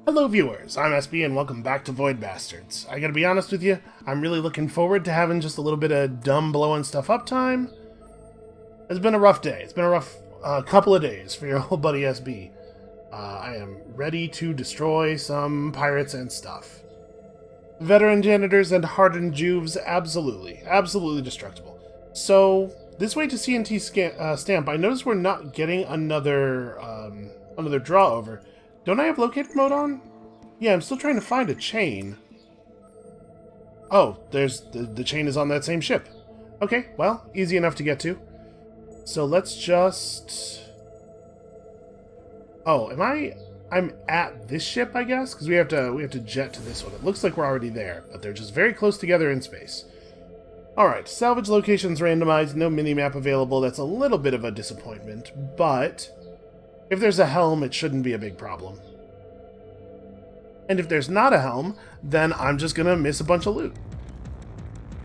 Hello viewers, I'm SB and welcome back to Void Bastards. I gotta be honest with you, I'm really looking forward to having just a little bit of dumb blowing stuff up time. It's been a rough day. It's been a rough couple of days for your old buddy SB. I am ready to destroy some pirates and stuff. Veteran janitors and hardened Juves, absolutely destructible. So, this way to CNT stamp, I notice we're not getting another draw over. Don't I have locator mode on? Yeah, I'm still trying to find a chain. Oh, there's the chain is on that same ship. Okay, well, easy enough to get to. So let's just... Oh, I'm at this ship, I guess? Because we have to jet to this one. It looks like we're already there, but they're just very close together in space. Alright, salvage locations randomized, no minimap available. That's a little bit of a disappointment, but... if there's a helm, it shouldn't be a big problem. And if there's not a helm, then I'm just gonna miss a bunch of loot.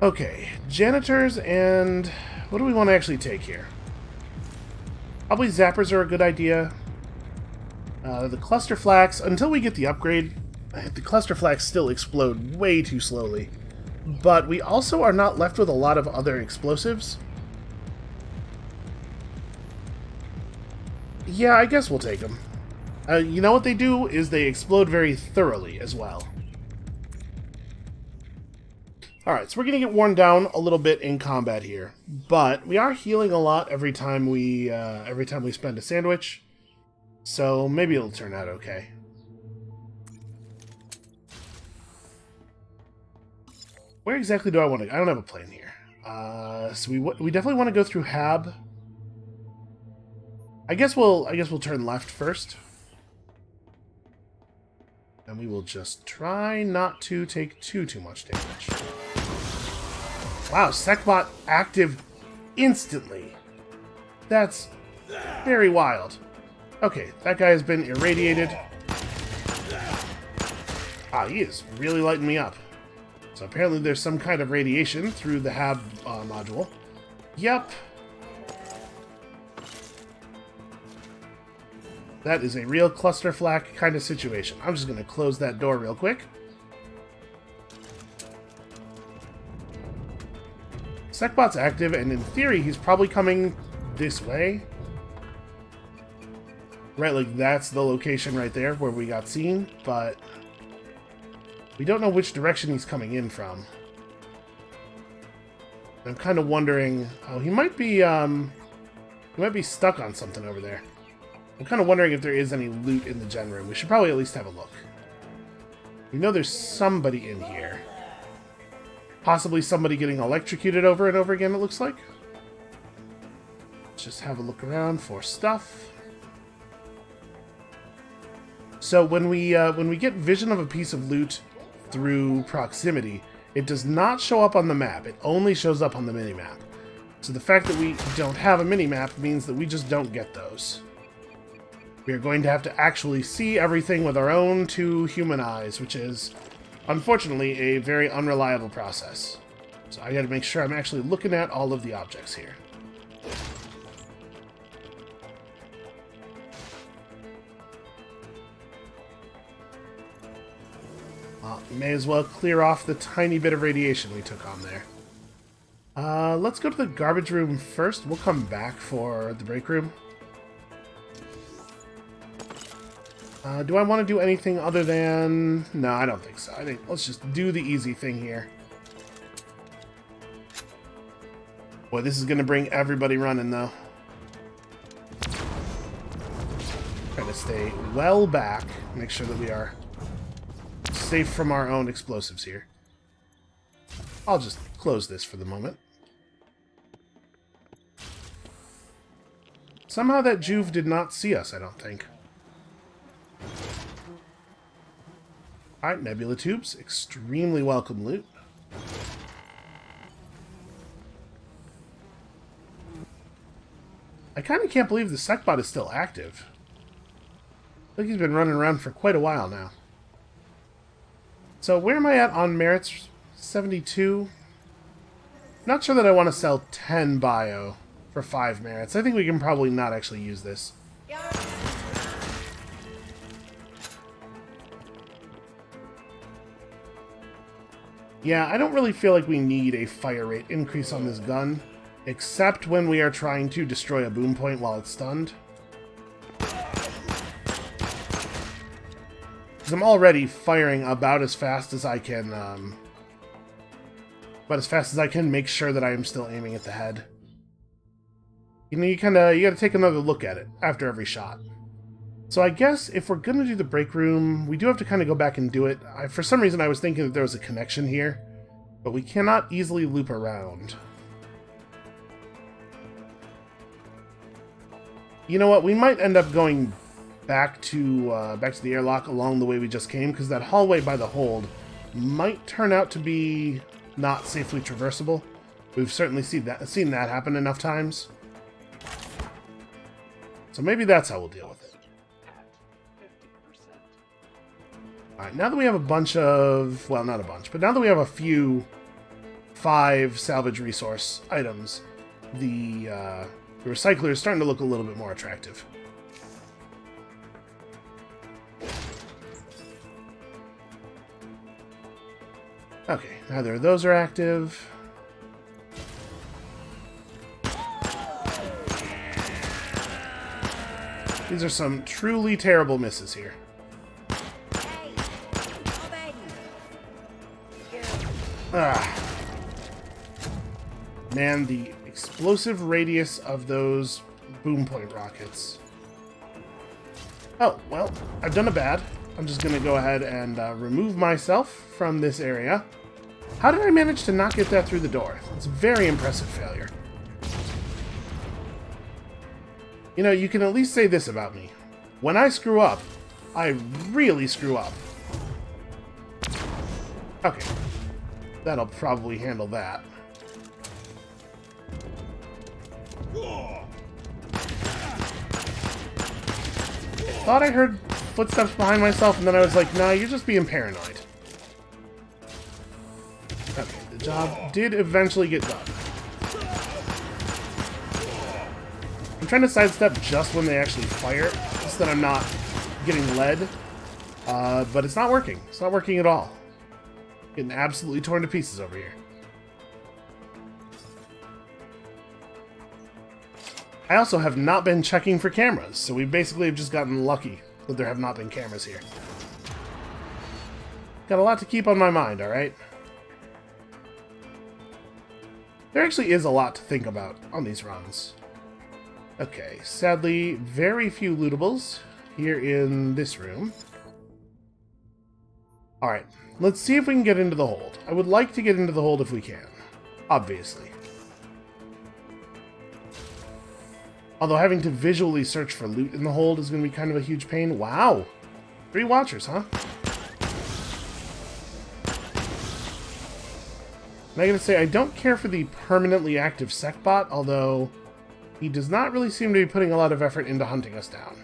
Okay, janitors and... what do we want to actually take here? Probably zappers are a good idea. The cluster flax, until we get the upgrade, the cluster flax still explode way too slowly. But we also are not left with a lot of other explosives. Yeah, I guess we'll take them. You know what they do is they explode very thoroughly as well. Alright, so we're going to get worn down a little bit in combat here. But we are healing a lot every time we spend a sandwich. So maybe it'll turn out okay. Where exactly do I want to go? I don't have a plan here. So we definitely want to go through Hab. I guess we'll turn left first. And we will just try not to take too much damage. Wow, SecBot active instantly. That's very wild. Okay, that guy has been irradiated. Ah, he is really lighting me up. So apparently there's some kind of radiation through the Hab module. Yep. That is a real cluster flak kind of situation. I'm just going to close that door real quick. SecBot's active, and in theory, he's probably coming this way. Right, like that's the location right there where we got seen, but we don't know which direction he's coming in from. I'm kind of wondering... oh, he might be stuck on something over there. I'm kind of wondering if there is any loot in the gen room. We should probably at least have a look. We know there's somebody in here. Possibly somebody getting electrocuted over and over again, it looks like. Let's just have a look around for stuff. So when we get vision of a piece of loot through proximity, it does not show up on the map. It only shows up on the minimap. So the fact that we don't have a minimap means that we just don't get those. We are going to have to actually see everything with our own two human eyes, which is, unfortunately, a very unreliable process. So I gotta make sure I'm actually looking at all of the objects here. May as well clear off the tiny bit of radiation we took on there. Let's go to the garbage room first. We'll come back for the break room. Do I want to do anything other than... no, I don't think so. I think let's just do the easy thing here. Boy, this is going to bring everybody running, though. Trying to stay well back. Make sure that we are safe from our own explosives here. I'll just close this for the moment. Somehow that Juve did not see us, I don't think. Alright, nebula tubes. Extremely welcome loot. I kind of can't believe the SecBot is still active. I think he's been running around for quite a while now. So where am I at on merits? 72? Not sure that I want to sell 10 bio for 5 merits. I think we can probably not actually use this. Yeah, I don't really feel like we need a fire rate increase on this gun, except when we are trying to destroy a boom point while it's stunned. Because I'm already firing about as fast as I can, make sure that I am still aiming at the head. You know, you gotta take another look at it after every shot. So I guess if we're gonna do the break room, we do have to kind of go back and do it. For some reason I was thinking that there was a connection here, but we cannot easily loop around. You know what, we might end up going back to the airlock along the way we just came, because that hallway by the hold might turn out to be not safely traversable. We've certainly seen that happen enough times. So maybe that's how we'll deal with it. Alright, now that we have a bunch of... well, not a bunch, but now that we have a few 5 salvage resource items, the recycler is starting to look a little bit more attractive. Okay, neither of those are active. These are some truly terrible misses here. Ah. Man, the explosive radius of those boom point rockets. Oh, well, I've done a bad. I'm just going to go ahead and remove myself from this area. How did I manage to not get that through the door? It's a very impressive failure. You know, you can at least say this about me. When I screw up, I really screw up. Okay. That'll probably handle that. I thought I heard footsteps behind myself, and then I was like, nah, you're just being paranoid. Okay, the job did eventually get done. I'm trying to sidestep just when they actually fire, just that I'm not getting lead. But it's not working. It's not working at all. Getting absolutely torn to pieces over here. I also have not been checking for cameras, so we basically have just gotten lucky that there have not been cameras here. Got a lot to keep on my mind, alright? There actually is a lot to think about on these runs. Okay, sadly, very few lootables here in this room. Alright, let's see if we can get into the hold. I would like to get into the hold if we can, obviously. Although having to visually search for loot in the hold is going to be kind of a huge pain. Wow! 3 watchers, huh? And I gotta say, I don't care for the permanently active SecBot, although he does not really seem to be putting a lot of effort into hunting us down.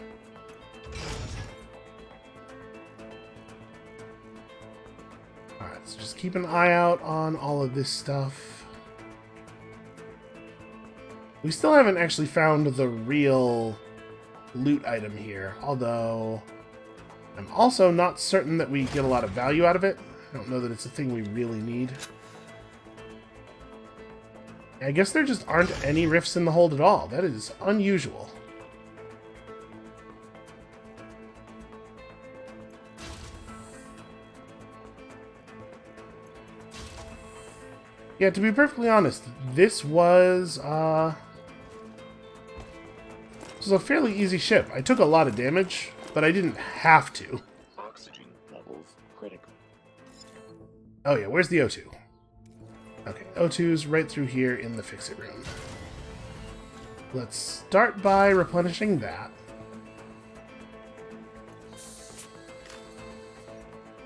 Alright, so just keep an eye out on all of this stuff. We still haven't actually found the real loot item here, although I'm also not certain that we get a lot of value out of it. I don't know that it's a thing we really need. I guess there just aren't any rifts in the hold at all. That is unusual. Yeah, to be perfectly honest, this was a fairly easy ship. I took a lot of damage, but I didn't have to. Oxygen levels critical. Oh yeah, where's the O2? Okay, O2's right through here in the fix-it room. Let's start by replenishing that.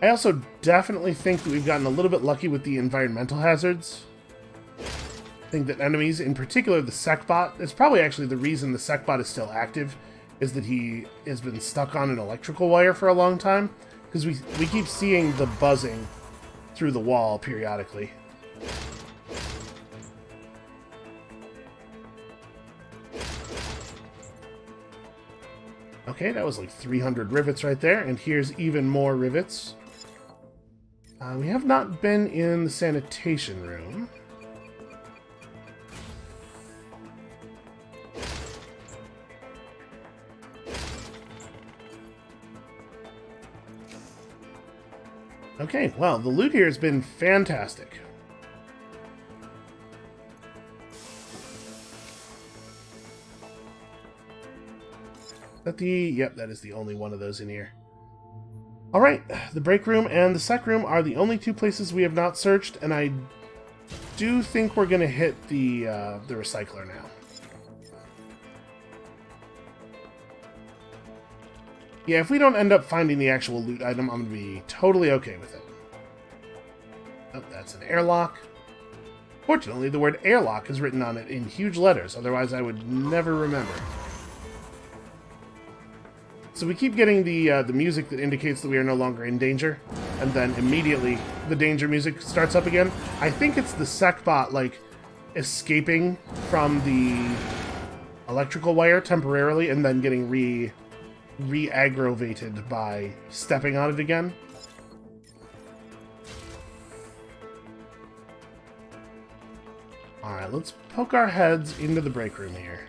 I also definitely think that we've gotten a little bit lucky with the environmental hazards. I think that enemies, in particular the SecBot, is probably actually the reason the SecBot is still active, is that he has been stuck on an electrical wire for a long time, because we keep seeing the buzzing through the wall periodically. Okay, that was like 300 rivets right there, and here's even more rivets. We have not been in the sanitation room. Okay, well, the loot here has been fantastic. Yep, that is the only one of those in here. Alright, the break room and the sec room are the only two places we have not searched, and I do think we're going to hit the recycler now. Yeah, if we don't end up finding the actual loot item, I'm going to be totally okay with it. Oh, that's an airlock. Fortunately, the word airlock is written on it in huge letters, otherwise I would never remember. So we keep getting the music that indicates that we are no longer in danger, and then immediately the danger music starts up again. I think it's the SecBot, like, escaping from the electrical wire temporarily and then getting re-aggravated by stepping on it again. Alright, let's poke our heads into the break room here.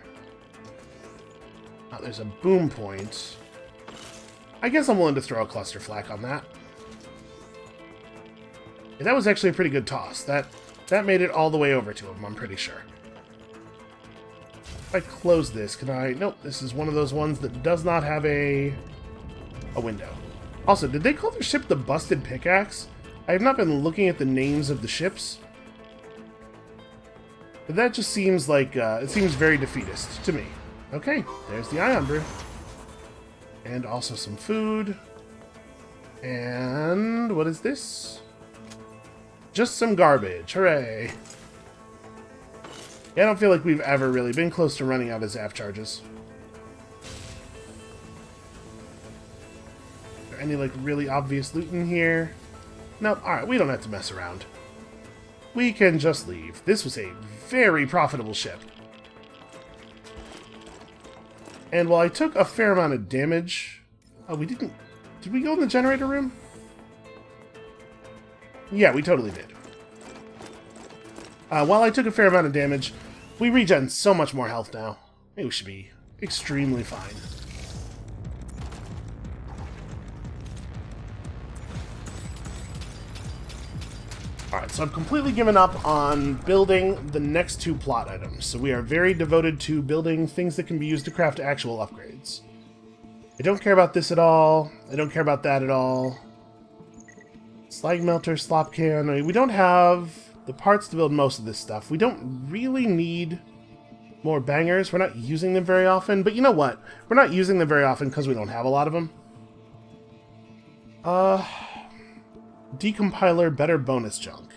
Oh, there's a boom point. I guess I'm willing to throw a cluster flak on that. Yeah, that was actually a pretty good toss. That made it all the way over to him, I'm pretty sure. If I close this, can I... Nope, this is one of those ones that does not have a window. Also, did they call their ship the Busted Pickaxe? I have not been looking at the names of the ships. But that just seems like... it seems very defeatist to me. Okay, there's the ion brew. And also some food. And what is this? Just some garbage. Hooray. Yeah, I don't feel like we've ever really been close to running out of zap charges. Is there any, like, really obvious loot in here? Nope. Alright, we don't have to mess around. We can just leave. This was a very profitable ship. And while I took a fair amount of damage... Oh, we didn't... Did we go in the generator room? Yeah, we totally did. While I took a fair amount of damage, we regen so much more health now. Maybe we should be extremely fine. Alright, so I've completely given up on building the next two plot items, so we are very devoted to building things that can be used to craft actual upgrades. I don't care about this at all. I don't care about that at all. Slag melter, slop can. I mean, we don't have the parts to build most of this stuff. We don't really need more bangers. We're not using them very often, but you know what? We're not using them very often because we don't have a lot of them. Decompiler, better bonus junk.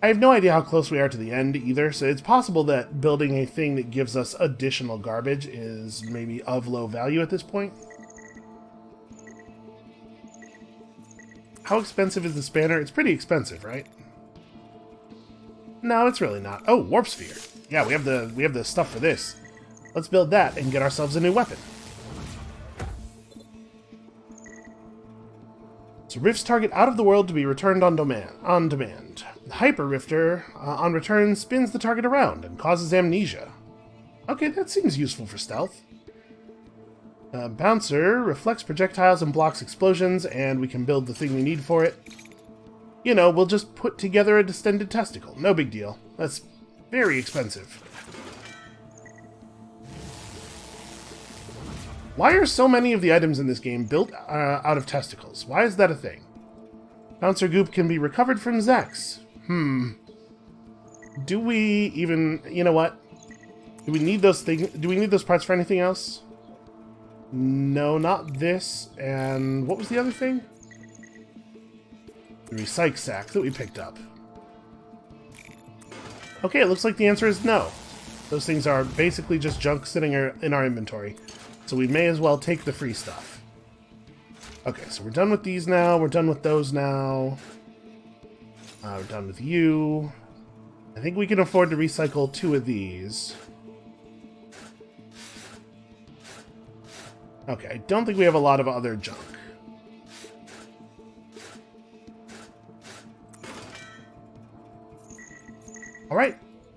I have no idea how close we are to the end either, so it's possible that building a thing that gives us additional garbage is maybe of low value at this point. How expensive is the spanner? It's pretty expensive, right? No, it's really not. Oh, warp sphere. Yeah, we have the stuff for this. Let's build that and get ourselves a new weapon. So rifts target out of the world to be returned on demand. The Hyper Rifter, on return, spins the target around and causes amnesia. Okay, that seems useful for stealth. Bouncer reflects projectiles and blocks explosions, and we can build the thing we need for it. You know, we'll just put together a distended testicle. No big deal. That's very expensive. Why are so many of the items in this game built out of testicles? Why is that a thing? Bouncer goop can be recovered from Zex. Do we even... You know what? Do we need those things? Do we need those parts for anything else? No, not this. And what was the other thing? The recyc sack that we picked up. Okay, it looks like the answer is no. Those things are basically just junk sitting in our inventory. So we may as well take the free stuff. Okay, so we're done with these now. We're done with those now. We're done with you. I think we can afford to recycle 2 of these. Okay, I don't think we have a lot of other junk.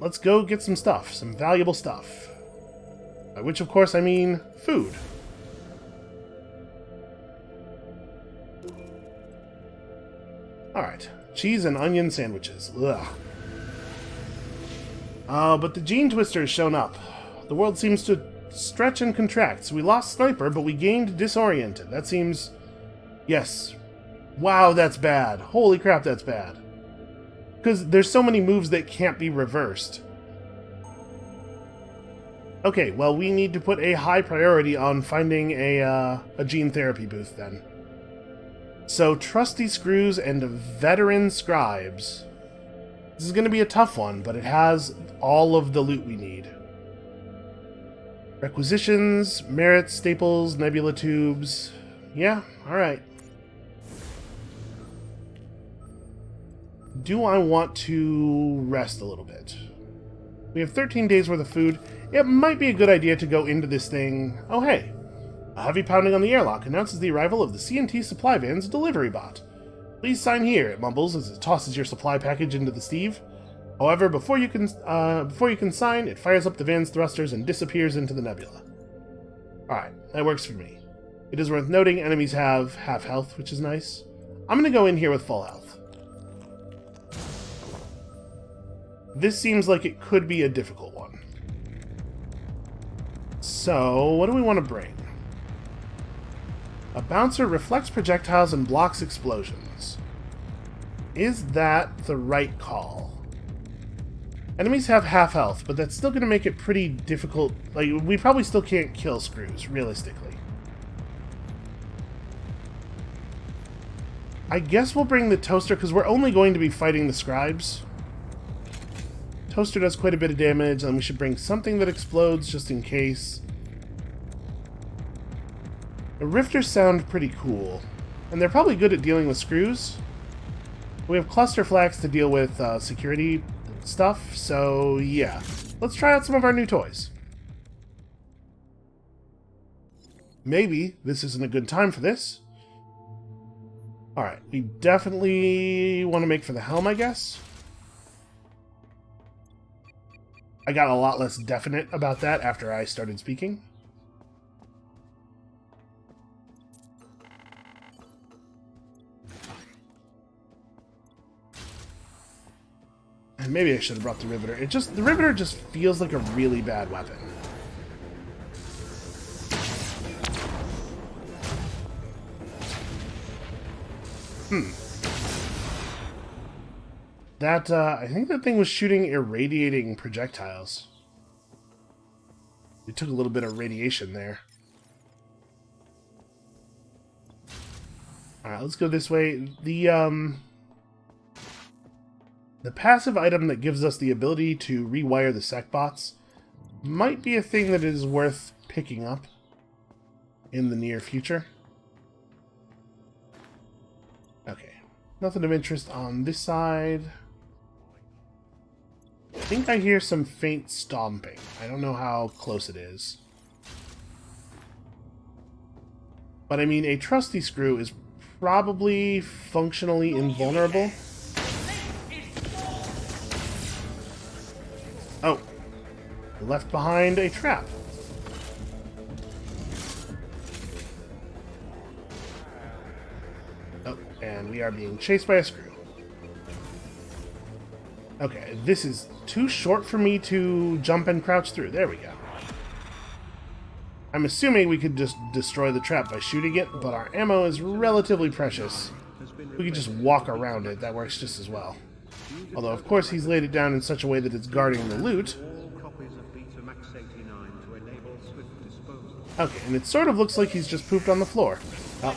let's go get some stuff, some valuable stuff. By which, of course, I mean food. Alright, cheese and onion sandwiches. Ugh. But the Gene Twister has shown up. The world seems to stretch and contract. So we lost Sniper, but we gained Disoriented. That seems... Yes. Wow, that's bad. Holy crap, that's bad. Because there's so many moves that can't be reversed. Okay, well, we need to put a high priority on finding a gene therapy booth, then. So, Trusty Screws and Veteran Scribes. This is going to be a tough one, but it has all of the loot we need. Requisitions, merits, staples, nebula tubes. Yeah, alright. Do I want to rest a little bit? We have 13 days worth of food. It might be a good idea to go into this thing... Oh, hey. A heavy pounding on the airlock announces the arrival of the CNT supply van's delivery bot. Please sign here, it mumbles as it tosses your supply package into the Steve. However, before you can sign, it fires up the van's thrusters and disappears into the nebula. Alright, that works for me. It is worth noting enemies have half health, which is nice. I'm going to go in here with full health. This seems like it could be a difficult one. So, what do we want to bring? A bouncer reflects projectiles and blocks explosions. Is that the right call? Enemies have half health, but that's still going to make it pretty difficult. Like, we probably still can't kill Screws, realistically. I guess we'll bring the Toaster, because we're only going to be fighting the Scribes. Toaster does quite a bit of damage, and we should bring something that explodes just in case. The Rifters sound pretty cool, and they're probably good at dealing with Screws. We have Cluster Flax to deal with security stuff, so yeah. Let's try out some of our new toys. Maybe this isn't a good time for this. Alright, we definitely want to make for the helm, I guess. I got a lot less definite about that after I started speaking. And maybe I should have brought the Riveter. The Riveter just feels like a really bad weapon. That, I think that thing was shooting irradiating projectiles. It took a little bit of radiation there. Alright, let's go this way. The passive item that gives us the ability to rewire the sec bots might be a thing that is worth picking up in the near future. Okay, nothing of interest on this side. I think I hear some faint stomping. I don't know how close it is. But I mean, a Trusty Screw is probably functionally invulnerable. Oh, left behind a trap. Oh, and we are being chased by a Screw. Okay, this is too short for me to jump and crouch through. There we go. I'm assuming we could just destroy the trap by shooting it, but our ammo is relatively precious. We could just walk around it. That works just as well. Although, of course, he's laid it down in such a way that it's guarding the loot. Okay, and it sort of looks like he's just pooped on the floor. Oh.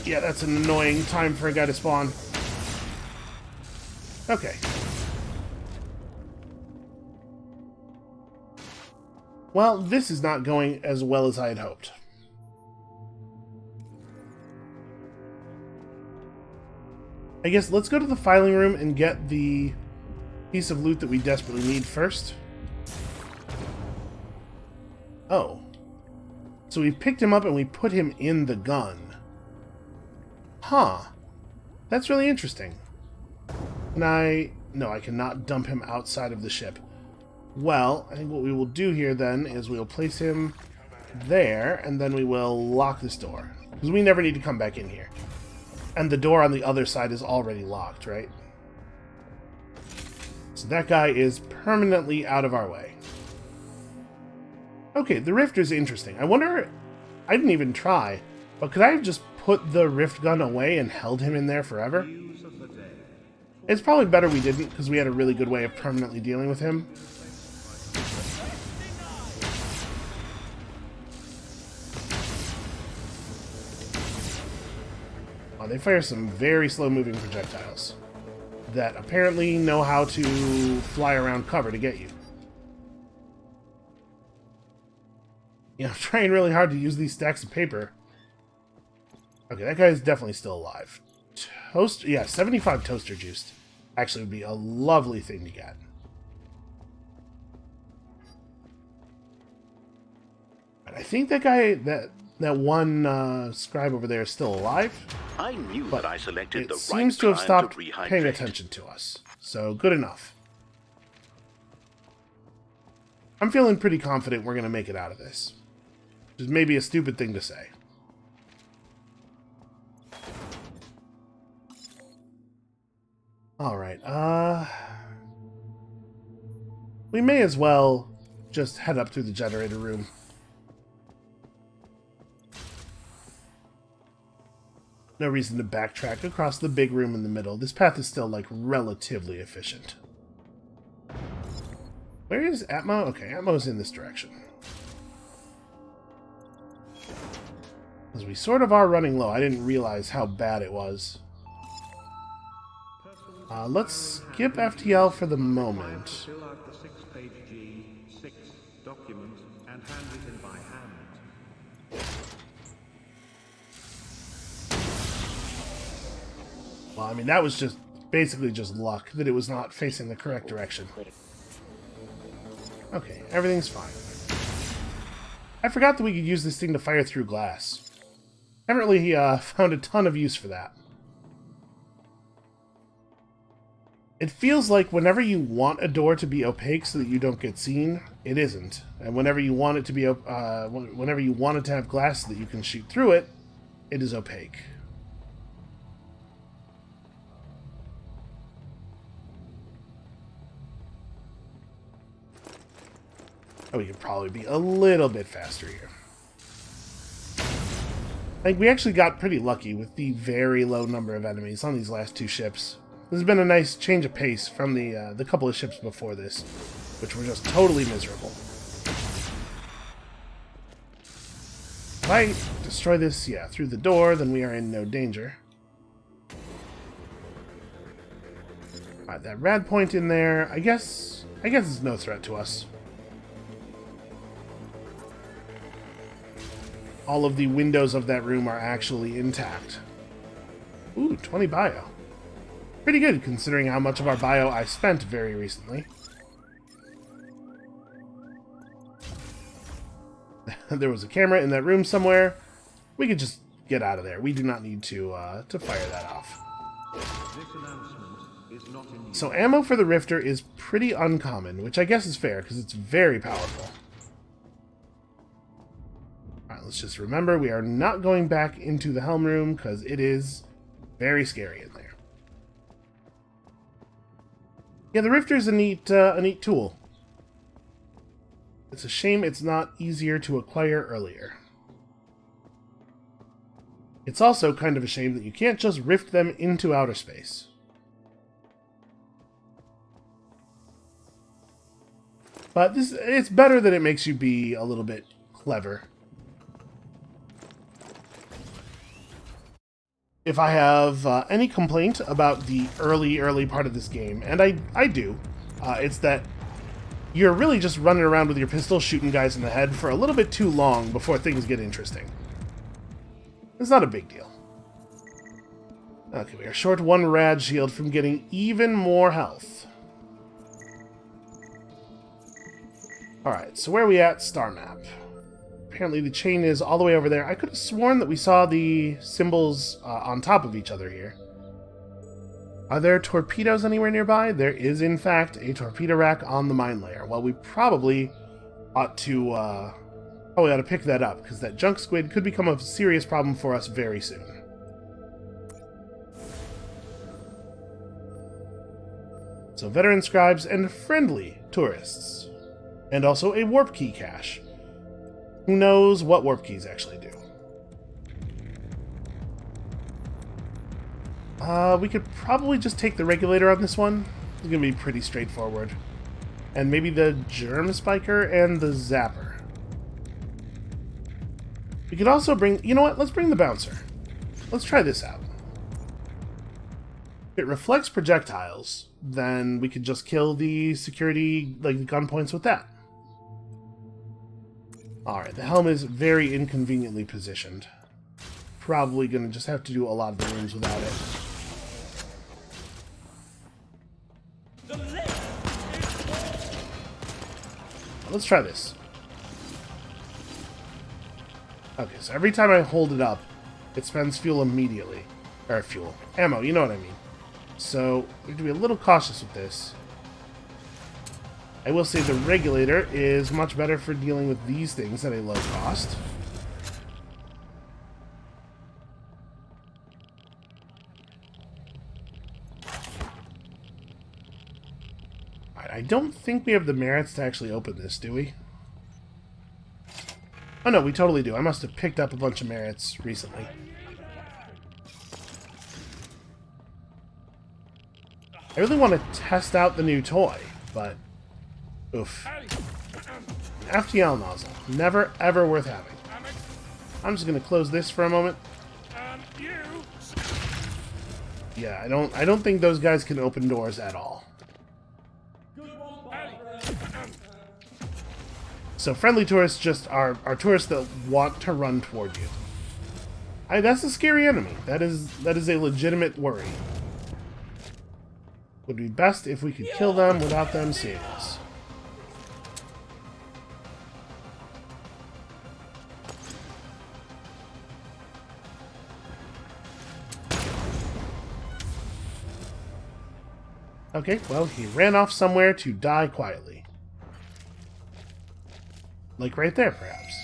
Yeah, that's an annoying time for a guy to spawn. Okay. Well, this is not going as well as I had hoped. I guess let's go to the filing room and get the piece of loot that we desperately need first. Oh. So we picked him up and we put him in the gun. Huh. That's really interesting. Can I No, I cannot dump him outside of the ship. Well, I think what we will do here then is we will place him there, and then we will lock this door. Because we never need to come back in here. And the door on the other side is already locked, right? So that guy is permanently out of our way. Okay, the rift is interesting. I wonder... I didn't even try, but could I have just put the rift gun away and held him in there forever? It's probably better we didn't, because we had a really good way of permanently dealing with him. They fire some very slow-moving projectiles that apparently know how to fly around cover to get you. You know, I'm trying really hard to use these stacks of paper. Okay, that guy is definitely still alive. Yeah, 75 toaster juice actually would be a lovely thing to get. But I think that guy, that one scribe over there is still alive. I knew that I selected the right time seems to have stopped rehydrate. paying attention to us. So, good enough. I'm feeling pretty confident we're going to make it out of this. Which is maybe a stupid thing to say. Alright, we may as well just head up through the generator room. No reason to backtrack across the big room in the middle. This path is still, like, relatively efficient. Where is Atmo? Okay, Atmo's in this direction. Because we sort of are running low. I didn't realize how bad it was. Let's skip FTL for the moment. Fill out the 6-page G6 document and hand it in by hand. Well, I mean, that was just basically just luck that it was not facing the correct direction. Okay, everything's fine. I forgot that we could use this thing to fire through glass. Haven't really found a ton of use for that. It feels like whenever you want a door to be opaque so that you don't get seen, it isn't. And whenever you want it to be, whenever you want it to have glass so that you can shoot through it, it is opaque. Oh, we could probably be a little bit faster here. I think we actually got pretty lucky with the very low number of enemies on these last two ships. This has been a nice change of pace from the couple of ships before this, which were just totally miserable. If I destroy this, yeah, through the door, then we are in no danger. Alright, that rad point in there, I guess it's no threat to us. All of the windows of that room are actually intact. Ooh, 20 bio. Pretty good, considering how much of our bio I spent very recently. There was a camera in that room somewhere. We could just get out of there. We do not need to fire that off. This announcement is not in use. So ammo for the Rifter is pretty uncommon, which I guess is fair, because it's very powerful. Alright, let's just remember we are not going back into the helm room, because it is very scary in there. Yeah, the Rifter's a neat tool. It's a shame it's not easier to acquire earlier. It's also kind of a shame that you can't just rift them into outer space. But it's better that it makes you be a little bit clever. If I have any complaint about the early part of this game, and I do, it's that you're really just running around with your pistol shooting guys in the head for a little bit too long before things get interesting. It's not a big deal. Okay, we are short one rad shield from getting even more health. Alright, so where are we at? Star map. Apparently the chain is all the way over there. I could have sworn that we saw the symbols on top of each other here. Are there torpedoes anywhere nearby? There is, in fact, a torpedo rack on the mine layer. Well, we probably ought to pick that up, because that junk squid could become a serious problem for us very soon. So, veteran scribes and friendly tourists. And also a warp key cache. Who knows what warp keys actually do? We could probably just take the regulator on this one. It's going to be pretty straightforward. And maybe the germ spiker and the zapper. We could also bring... You know what? Let's bring the bouncer. Let's try this out. If it reflects projectiles, then we could just kill the security, like the gun points with that. Alright, the helm is very inconveniently positioned. Probably going to just have to do a lot of the rooms without it. Let's try this. Okay, so every time I hold it up, it spends fuel immediately. Or fuel. Ammo, you know what I mean. So, we have to be a little cautious with this. I will say the regulator is much better for dealing with these things at a low cost. I don't think we have the merits to actually open this, do we? Oh no, we totally do. I must have picked up a bunch of merits recently. I really want to test out the new toy, but... Oof. FTL nozzle. Never, ever worth having. I'm just going to close this for a moment. Yeah, I don't think those guys can open doors at all. So friendly tourists just are tourists that want to run toward you. That's a scary enemy. That is a legitimate worry. Would be best if we could kill them without them seeing us. Okay, well, he ran off somewhere to die quietly. Like right there, perhaps.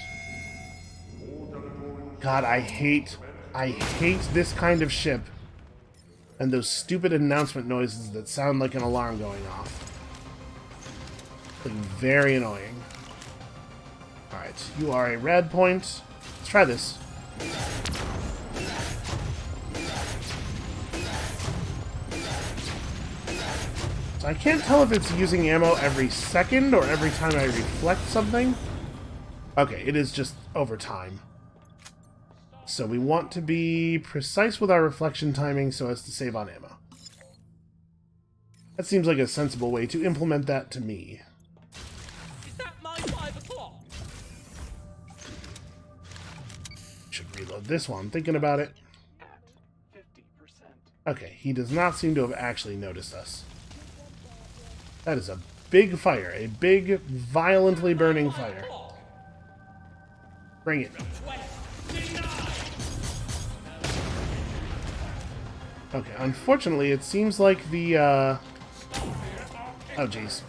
God, I hate this kind of ship. And those stupid announcement noises that sound like an alarm going off. Like, very annoying. Alright, you are a rad point. Let's try this. So I can't tell if it's using ammo every second or every time I reflect something. Okay, it is just over time. So we want to be precise with our reflection timing so as to save on ammo. That seems like a sensible way to implement that to me. Is that my 5 o'clock? Should reload this one, thinking about it. 50%. Okay, he does not seem to have actually noticed us. That is a big fire. A big, violently burning fire. Bring it. Okay, unfortunately, it seems like the, oh, jeez.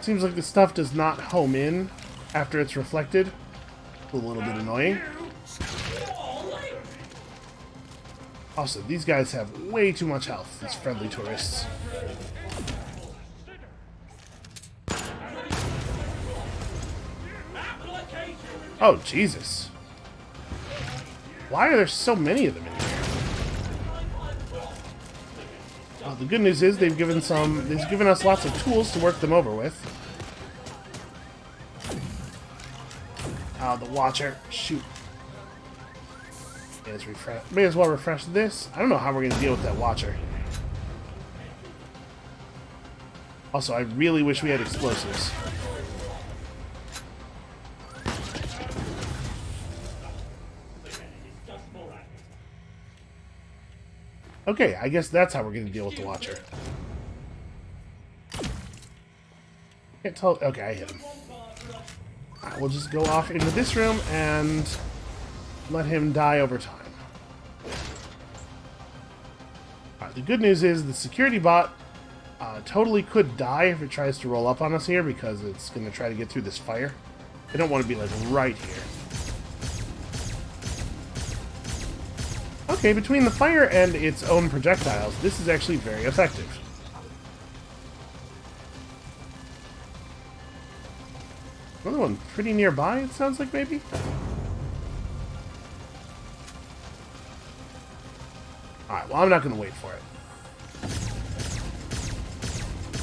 Seems like the stuff does not home in after it's reflected. A little bit annoying. Also, these guys have way too much health, these friendly tourists. Oh, Jesus. Why are there so many of them in here? Well, the good news is they've given us lots of tools to work them over with. Oh, the Watcher. Shoot. May as well refresh this. I don't know how we're going to deal with that Watcher. Also, I really wish we had explosives. Okay, I guess that's how we're going to deal with the Watcher. Can't tell... Okay, I hit him. Alright, we'll just go off into this room and let him die over time. Alright, The good news is the security bot totally could die if it tries to roll up on us here because it's going to try to get through this fire. They don't want to be, like, right here. Okay, between the fire and its own projectiles, this is actually very effective. Another one pretty nearby, it sounds like, maybe? Alright, well, I'm not going to wait for it.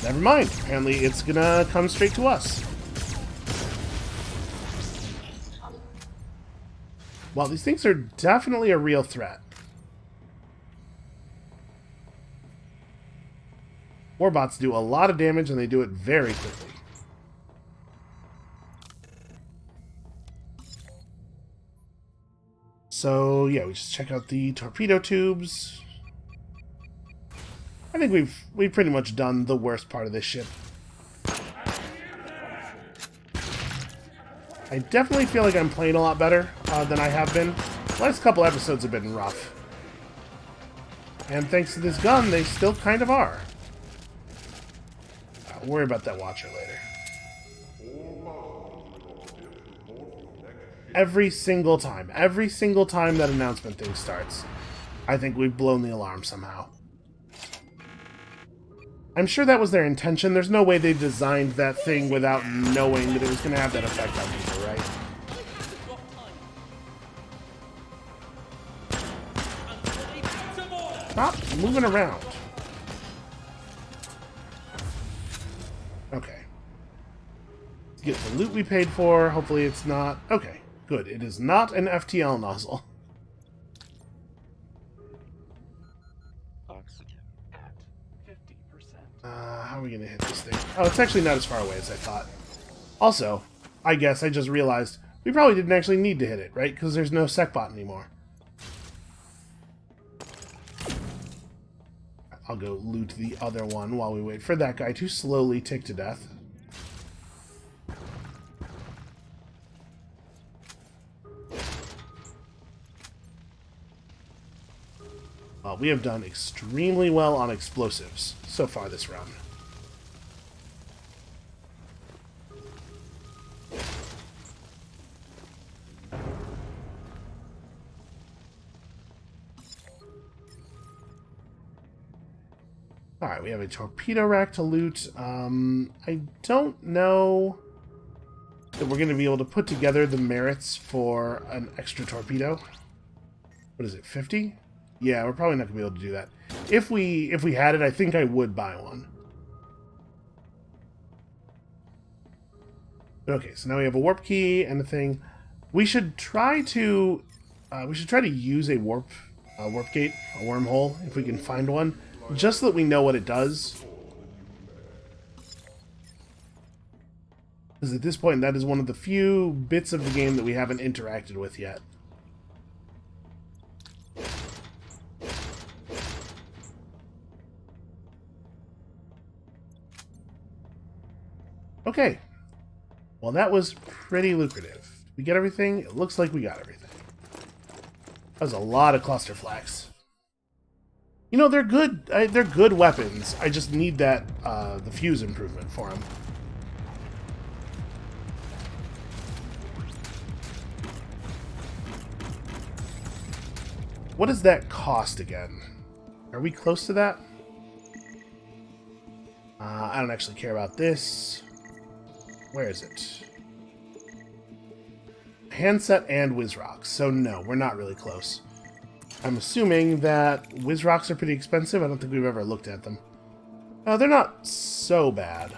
Never mind. Apparently, it's going to come straight to us. Well, these things are definitely a real threat. Warbots do a lot of damage, and they do it very quickly. So, yeah, we just check out the torpedo tubes. I think we've pretty much done the worst part of this ship. I definitely feel like I'm playing a lot better than I have been. The last couple episodes have been rough. And thanks to this gun, they still kind of are. I'll worry about that Watcher later. Every single time that announcement thing starts, I think we've blown the alarm somehow. I'm sure that was their intention. There's no way they designed that thing without knowing that it was going to have that effect on people, right? Stop moving around. Okay. Let's get the loot we paid for. Hopefully it's not... Okay, good. It is not an FTL nozzle. Oxygen at 50%. How are we going to hit this thing? Oh, it's actually not as far away as I thought. Also, I guess I just realized we probably didn't actually need to hit it, right? Because there's no SecBot anymore. I'll go loot the other one while we wait for that guy to slowly tick to death. We have done extremely well on explosives so far this round. Alright, we have a torpedo rack to loot. I don't know that we're going to be able to put together the merits for an extra torpedo. What is it, 50? Yeah, we're probably not going to be able to do that. If we had it, I think I would buy one. Okay, so now we have a warp key and a thing. We should try to use a warp gate, a wormhole, if we can find one, just so that we know what it does. Because at this point, that is one of the few bits of the game that we haven't interacted with yet. Okay. Well, that was pretty lucrative. Did we get everything? It looks like we got everything. That was a lot of cluster flax. You know, they're good. They're good weapons. I just need that the fuse improvement for them. What does that cost again? Are we close to that? I don't actually care about this. Where is it? Handset and Wizrocks. So no, we're not really close. I'm assuming that Wizrocks are pretty expensive. I don't think we've ever looked at them. They're not so bad.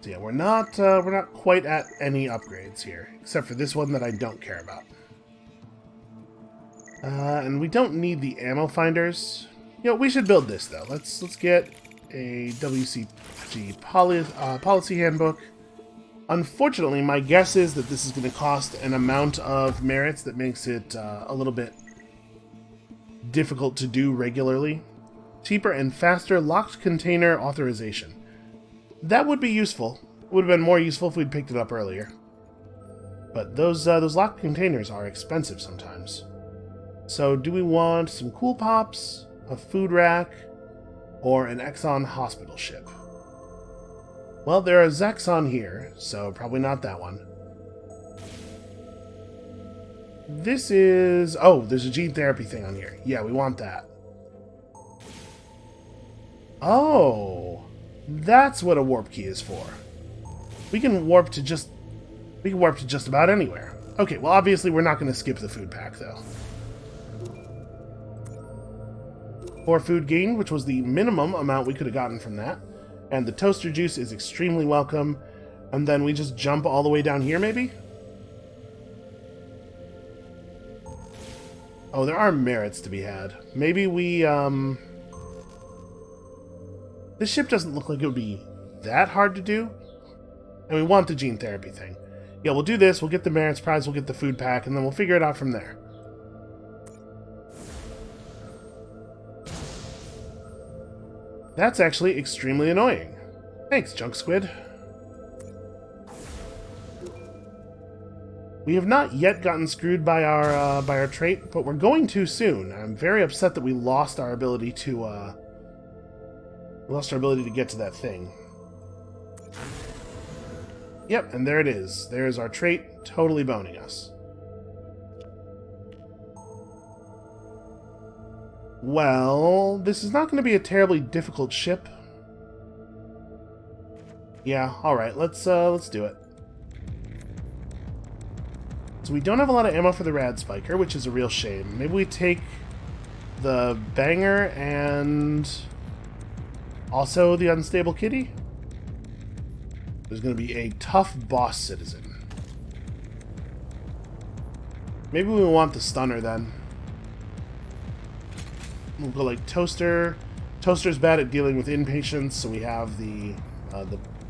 So yeah, we're not quite at any upgrades here, except for this one that I don't care about. And we don't need the ammo finders. You know, we should build this though. Let's get a WCG policy handbook. Unfortunately, my guess is that this is going to cost an amount of merits that makes it a little bit difficult to do regularly. Cheaper and faster locked container authorization. That would be useful. It would have been more useful if we'd picked it up earlier. But those locked containers are expensive sometimes. So do we want some cool pops, a food rack, or an Exxon hospital ship? Well, there are Zeks on here, so probably not that one. This is... oh, there's a gene therapy thing on here. Yeah, we want that. Oh, that's what a warp key is for. We can warp to just about anywhere. Okay, well, obviously we're not going to skip the food pack, though. 4 food gain, which was the minimum amount we could have gotten from that. And the toaster juice is extremely welcome. And then we just jump all the way down here, maybe? Oh, there are merits to be had. Maybe we, this ship doesn't look like it would be that hard to do. And we want the gene therapy thing. Yeah, we'll do this, we'll get the merits prize, we'll get the food pack, and then we'll figure it out from there. That's actually extremely annoying. Thanks, Junk Squid. We have not yet gotten screwed by our trait, but we're going to soon. I'm very upset that we lost our ability to get to that thing. Yep, and there it is. There's our trait, totally boning us. Well, this is not going to be a terribly difficult ship. Yeah, alright, let's do it. So we don't have a lot of ammo for the Rad Spiker, which is a real shame. Maybe we take the Banger and also the Unstable Kitty? There's going to be a tough boss citizen. Maybe we want the Stunner then. We'll go like Toaster. Toaster's bad at dealing with inpatients, so we have the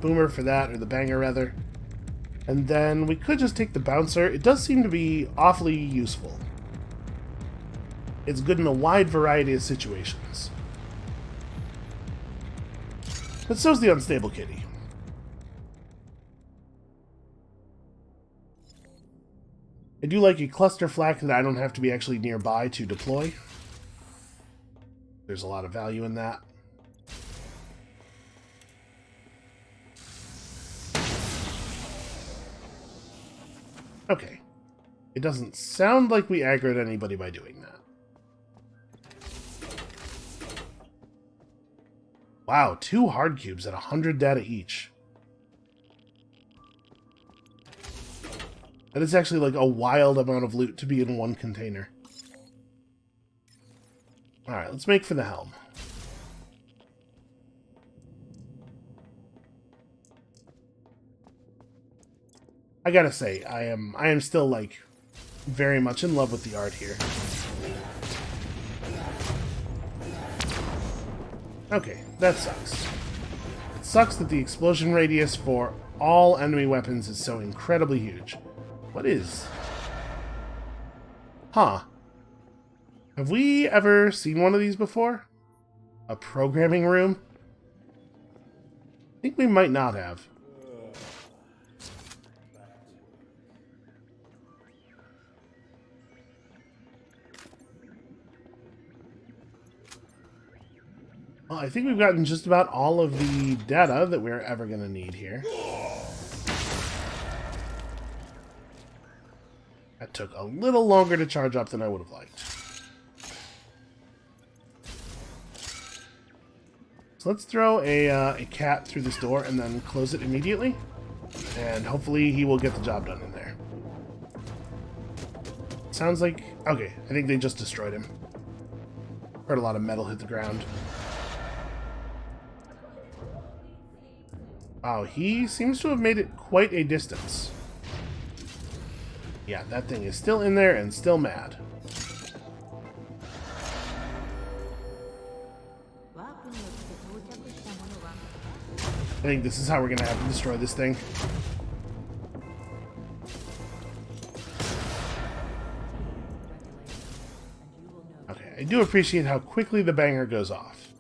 Boomer for that, or the Banger rather. And then we could just take the Bouncer. It does seem to be awfully useful. It's good in a wide variety of situations. But so's the Unstable Kitty. I do like a cluster flak that I don't have to be actually nearby to deploy. There's a lot of value in that. Okay. It doesn't sound like we aggroed anybody by doing that. Wow, 2 hard cubes at 100 data each. That is actually like a wild amount of loot to be in one container. Alright, let's make for the helm. I gotta say, I am still like very much in love with the art here. Okay, that sucks. It sucks that the explosion radius for all enemy weapons is so incredibly huge. What is? Huh. Have we ever seen one of these before? A programming room? I think we might not have. Well, I think we've gotten just about all of the data that we're ever going to need here. That took a little longer to charge up than I would have liked. So let's throw a cat through this door and then close it immediately. And hopefully he will get the job done in there. Sounds like... okay, I think they just destroyed him. Heard a lot of metal hit the ground. Wow, he seems to have made it quite a distance. Yeah, that thing is still in there and still mad. I think this is how we're going to have to destroy this thing. Okay, I do appreciate how quickly the Banger goes off.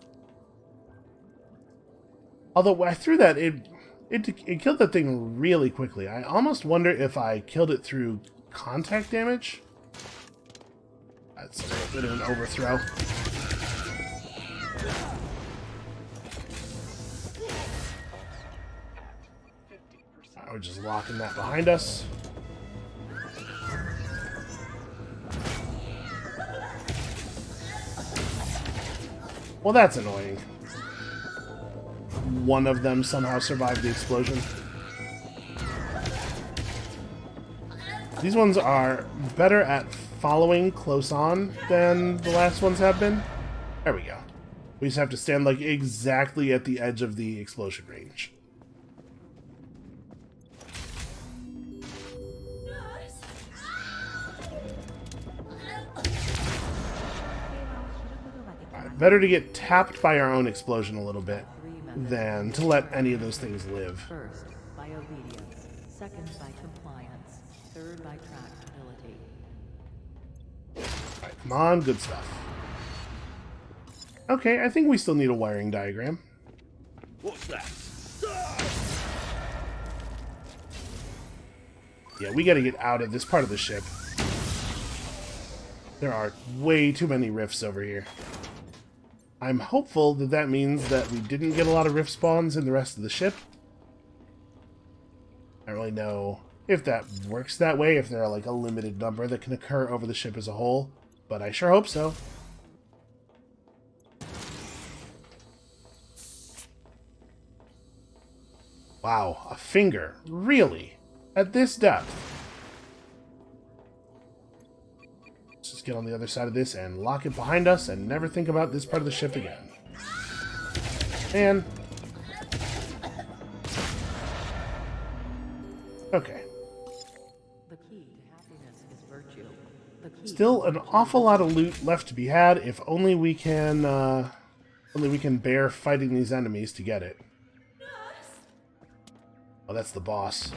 Although when I threw that, It killed that thing really quickly. I almost wonder if I killed it through contact damage. That's a bit of an overthrow. We're just locking that behind us. Well, that's annoying. One of them somehow survived the explosion. These ones are better at following close on than the last ones have been. There we go. We just have to stand like exactly at the edge of the explosion range. Better to get tapped by our own explosion a little bit than to let any of those things live. First, by obedience. Second, by compliance. Third, by tractability. Alright, come on, good stuff. Okay, I think we still need a wiring diagram. What's that? Yeah, we gotta get out of this part of the ship. There are way too many rifts over here. I'm hopeful that that means that we didn't get a lot of rift spawns in the rest of the ship. I don't really know if that works that way, if there are like a limited number that can occur over the ship as a whole, but I sure hope so. Wow, a finger. Really? At this depth? Let's just get on the other side of this and lock it behind us and never think about this part of the ship again. And... okay. The key to happiness is virtue. The key Still an awful lot of loot left to be had, if only we can bear fighting these enemies to get it. Oh, that's the boss.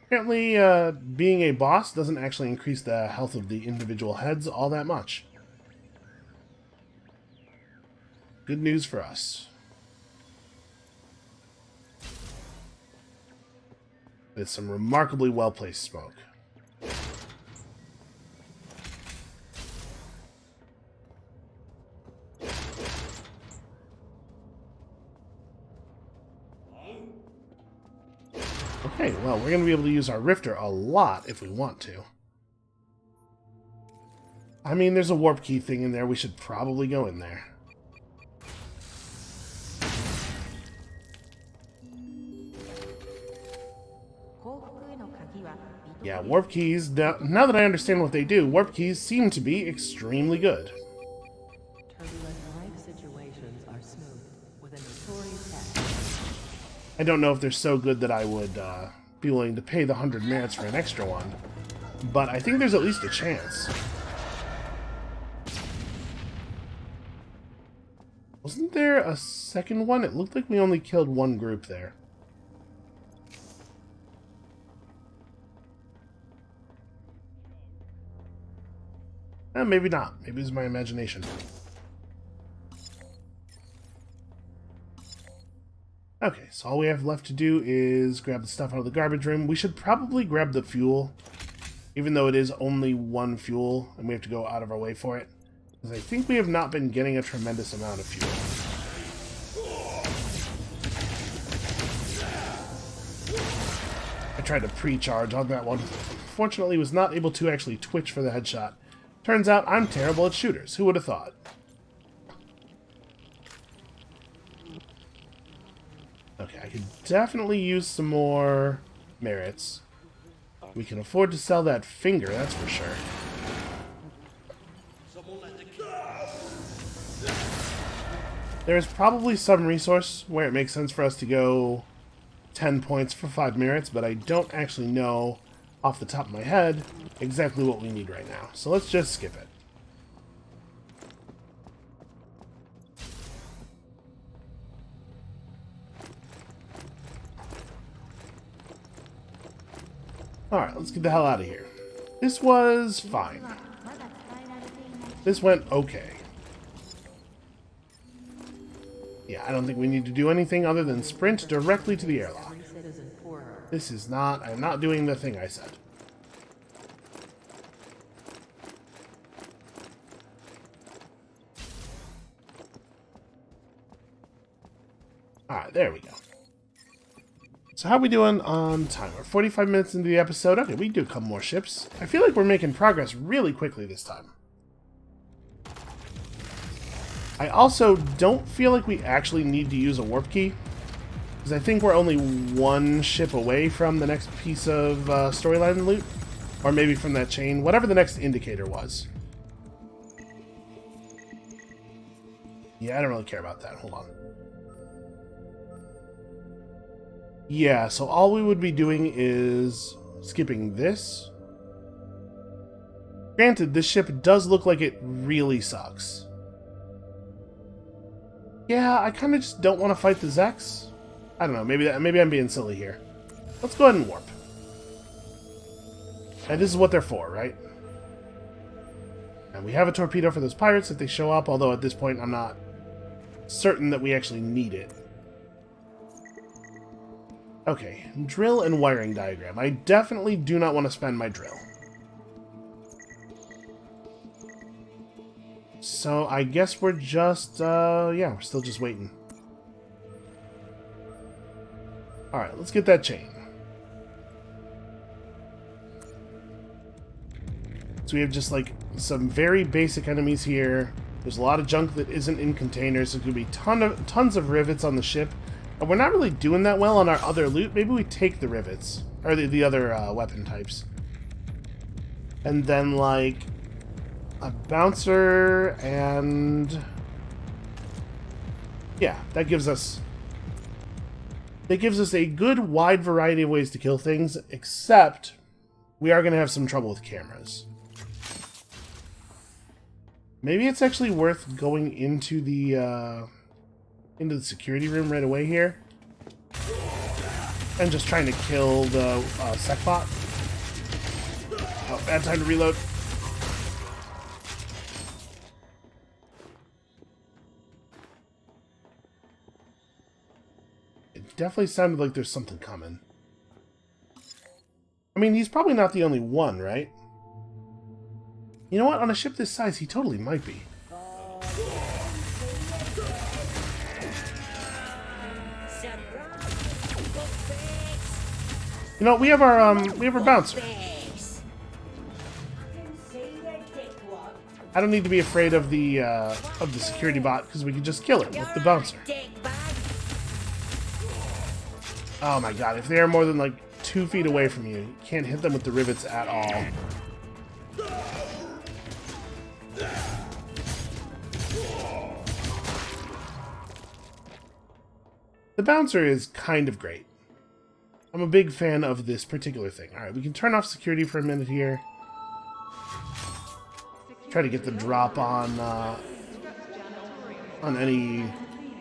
Apparently, being a boss doesn't actually increase the health of the individual heads all that much. Good news for us. It's some remarkably well-placed smoke. Okay, well, we're going to be able to use our Rifter a lot if we want to. I mean, there's a warp key thing in there. We should probably go in there. Yeah, warp keys, now that I understand what they do, warp keys seem to be extremely good. turbulent life situations are smoothed with a notorious test. I don't know if they're so good that I would be willing to pay the 100 merits for an extra one, but I think there's at least a chance. Wasn't there a second one? It looked like we only killed one group there. Maybe not. Maybe it's my imagination. Okay, so all we have left to do is grab the stuff out of the garbage room. We should probably grab the fuel, even though it is only one fuel, and we have to go out of our way for it. Because I think we have not been getting a tremendous amount of fuel. I tried to pre-charge on that one. Unfortunately, was not able to actually twitch for the headshot. Turns out I'm terrible at shooters. Who would have thought? Okay, I could definitely use some more merits. We can afford to sell that finger, that's for sure. There is probably some resource where it makes sense for us to go 10 points for 5 merits, but I don't actually know off the top of my head exactly what we need right now. So let's just skip it. Alright, let's get the hell out of here. This was fine. This went okay. Yeah, I don't think we need to do anything other than sprint directly to the airlock. Every citizen for her. This is not... I'm not doing the thing I said. Alright, there we go. So how are we doing on time? We're 45 minutes into the episode. Okay, we do a couple more ships. I feel like we're making progress really quickly this time. I also don't feel like we actually need to use a warp key, because I think we're only one ship away from the next piece of storyline loot. Or maybe from that chain. Whatever the next indicator was. Yeah, I don't really care about that. Hold on. Yeah, so all we would be doing is skipping this. Granted, this ship does look like it really sucks. Yeah, I kind of just don't want to fight the Zeks. I don't know, maybe I'm being silly here. Let's go ahead and warp. And this is what they're for, right? And we have a torpedo for those pirates if they show up, although at this point I'm not certain that we actually need it. Okay, drill and wiring diagram. I definitely do not want to spend my drill. So I guess we're just, yeah, we're still just waiting. Alright, let's get that chain. So we have just, like, some very basic enemies here. There's a lot of junk that isn't in containers. There's going to be tons of rivets on the ship. And we're not really doing that well on our other loot. Maybe we take the rivets. Or the other weapon types. And then, like, a bouncer and... yeah, that gives us... it gives us a good wide variety of ways to kill things, except we are going to have some trouble with cameras. Maybe it's actually worth going into the security room right away here. And just trying to kill the SecBot. Oh, bad time to reload. It definitely sounded like there's something coming. I mean, he's probably not the only one, right? You know what? On a ship this size, he totally might be. You know, we have our bouncer. I don't need to be afraid of the security bot because we can just kill it with the bouncer. Oh my god! If they are more than like 2 feet away from you, you can't hit them with the rivets at all. The bouncer is kind of great. I'm a big fan of this particular thing. Alright, we can turn off security for a minute here. Try to get the drop on any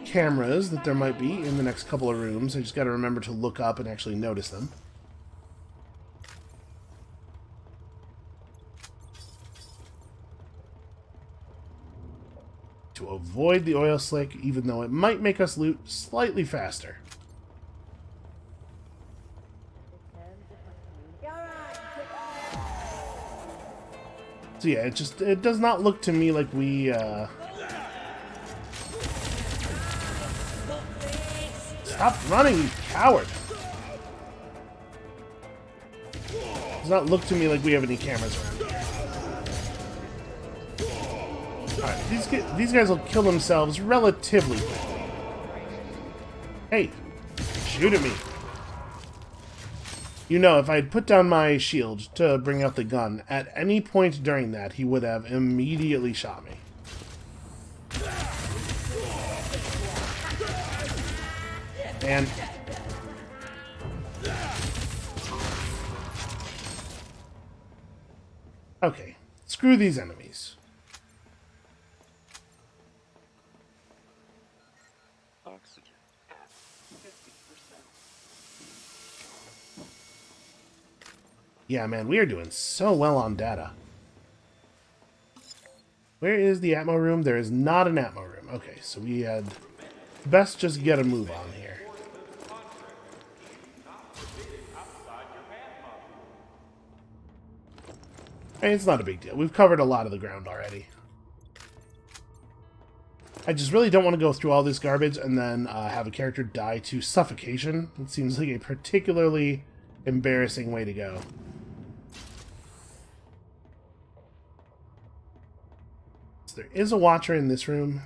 cameras that there might be in the next couple of rooms. I just gotta remember to look up and actually notice them. To avoid the oil slick, even though it might make us loot slightly faster. So yeah, it does not look to me like we, Stop running, you coward! Does not look to me like we have any cameras around here. Alright, these guys will kill themselves relatively quickly. Hey, shoot at me. You know, if I had put down my shield to bring out the gun, at any point during that, he would have immediately shot me. And... okay, screw these enemies. Oxygen at 50%. Yeah, man, we are doing so well on data. Where is the Atmo room? There is not an Atmo room. Okay, so we had best just get a move on here. Hey, it's not a big deal. We've covered a lot of the ground already. I just really don't want to go through all this garbage and then have a character die to suffocation. It seems like a particularly embarrassing way to go. So there is a watcher in this room.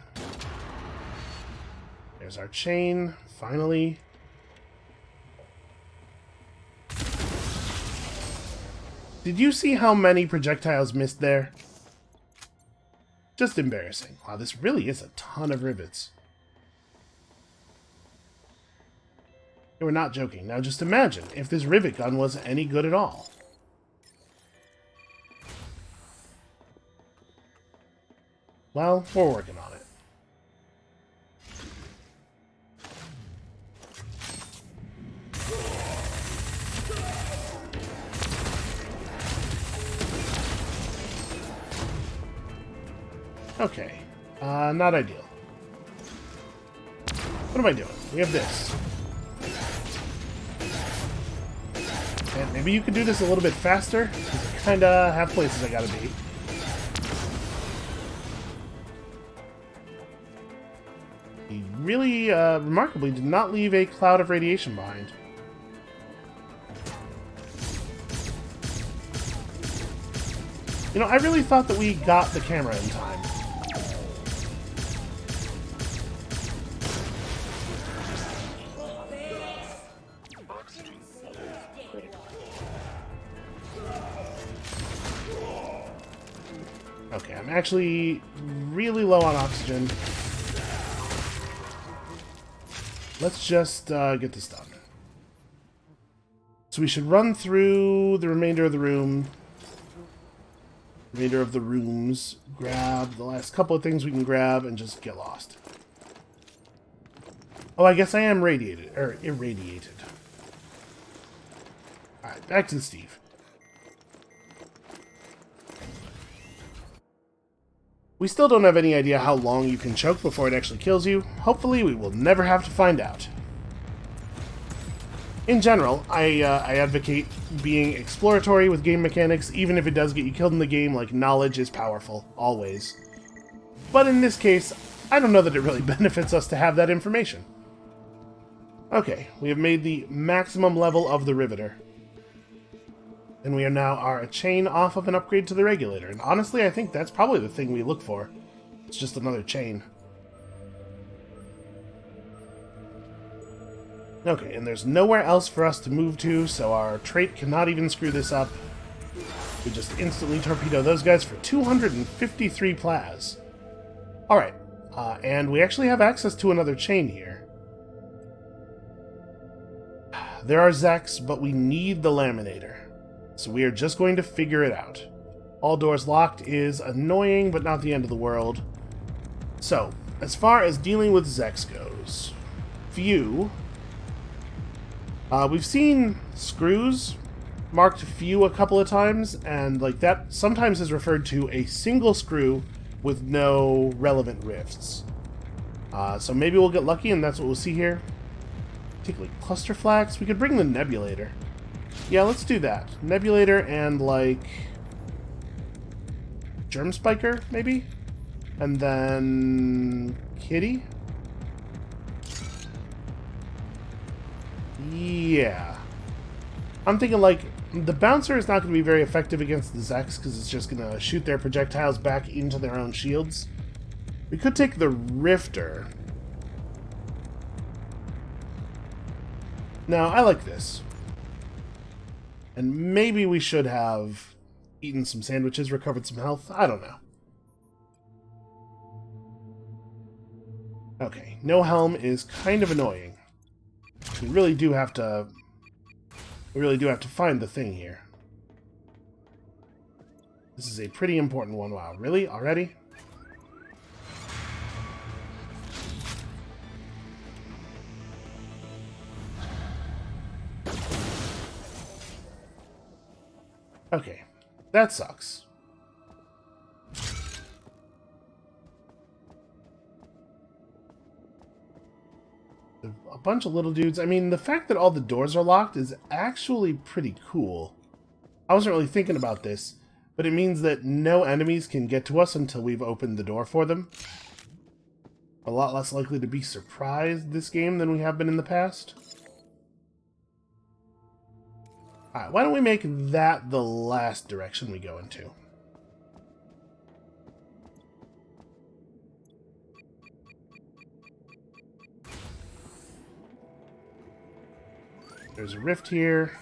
There's our chain, finally. Did you see how many projectiles missed there? Just embarrassing. Wow, this really is a ton of rivets. We're not joking. Now just imagine if this rivet gun was any good at all. Well, we're working on it. Okay, not ideal. What am I doing? We have this. And maybe you could do this a little bit faster, because I kinda have places I gotta be. He really, remarkably did not leave a cloud of radiation behind. You know, I really thought that we got the camera in time. Okay, I'm actually really low on oxygen. Let's just get this done. So we should run through the remainder of the room. Remainder of the rooms. Grab the last couple of things we can grab and just get lost. Oh, I guess I am radiated, or irradiated. Alright, back to Steve. We still don't have any idea how long you can choke before it actually kills you. Hopefully we will never have to find out. In general, I advocate being exploratory with game mechanics, even if it does get you killed in the game, like knowledge is powerful, always. But in this case, I don't know that it really benefits us to have that information. Okay, we have made the maximum level of the riveter. And we are now a chain off of an upgrade to the regulator. And honestly, I think that's probably the thing we look for. It's just another chain. Okay, and there's nowhere else for us to move to, so our trait cannot even screw this up. We just instantly torpedo those guys for 253 plas. Alright, and we actually have access to another chain here. There are Zeks, but we need the laminator. So we are just going to figure it out. All doors locked is annoying, but not the end of the world. So, as far as dealing with Zeks goes, few. We've seen screws marked few a couple of times, and like that sometimes is referred to a single screw with no relevant rifts. So maybe we'll get lucky, and that's what we'll see here. Particularly cluster flags. We could bring the nebulator. Yeah, let's do that. Nebulator and, like, Germ Spiker, maybe? And then Kitty? Yeah. I'm thinking, like, the Bouncer is not going to be very effective against the Zeks because it's just going to shoot their projectiles back into their own shields. We could take the Rifter. Now, I like this. And maybe we should have eaten some sandwiches, recovered some health. I don't know. Okay, no helm is kind of annoying. We really do have to find the thing here. This is a pretty important one. Wow, really? Already? Okay, that sucks. A bunch of little dudes. I mean, the fact that all the doors are locked is actually pretty cool. I wasn't really thinking about this, but it means that no enemies can get to us until we've opened the door for them. A lot less likely to be surprised this game than we have been in the past. Alright, why don't we make that the last direction we go into? There's a rift here.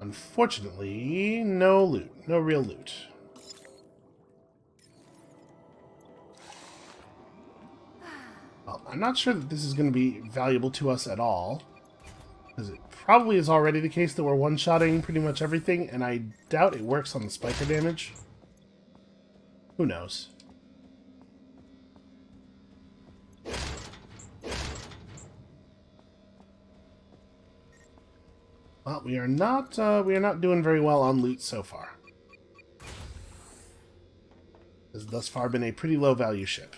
Unfortunately, no loot. No real loot. Well, I'm not sure that this is going to be valuable to us at all. Because it probably is already the case that we're one-shotting pretty much everything, and I doubt it works on the spiker damage. Who knows? Well, we are not doing very well on loot so far. Has thus far been a pretty low value ship.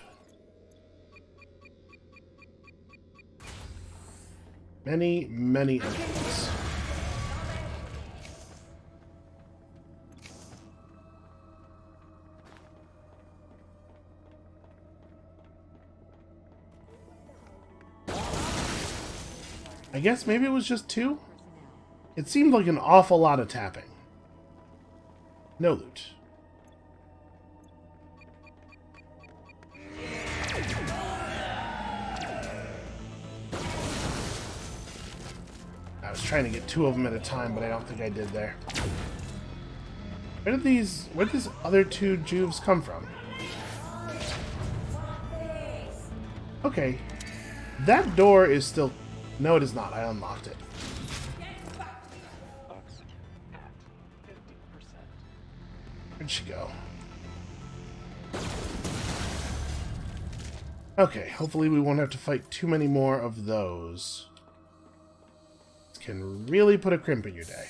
Many, many enemies. I guess maybe it was just 2? It seemed like an awful lot of tapping. No loot. I was trying to get 2 of them at a time, but I don't think I did there. Where'd these other 2 juves come from? Okay. That door is still... No, it is not. I unlocked it. Oxygen at 50%. Where'd she go? Okay, hopefully we won't have to fight too many more of those. This can really put a crimp in your day.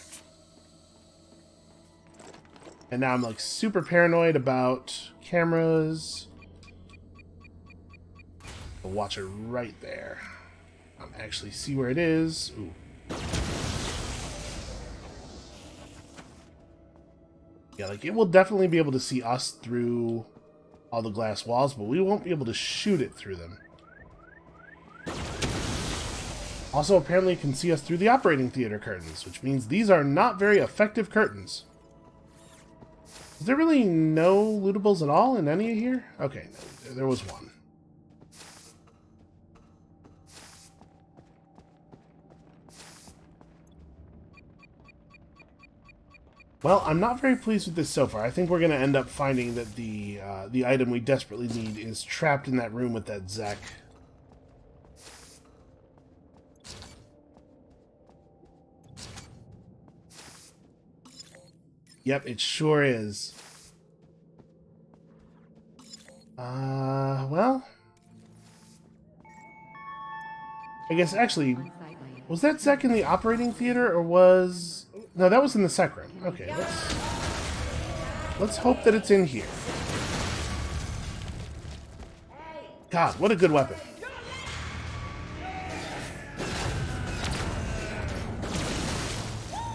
And now I'm like super paranoid about cameras. I'll watch it right there. Actually see where it is. Ooh. Yeah, like it will definitely be able to see us through all the glass walls, but we won't be able to shoot it through them. Also, apparently it can see us through the operating theater curtains, which means these are not very effective curtains. Is there really no lootables at all in any of here? Okay, no, there was one. Well, I'm not very pleased with this so far. I think we're going to end up finding that the item we desperately need is trapped in that room with that Zek. Yep, it sure is. Well... I guess, actually, was that Zek in the operating theater, or was... No, that was in the sec room. Okay, let's hope that it's in here. God, what a good weapon.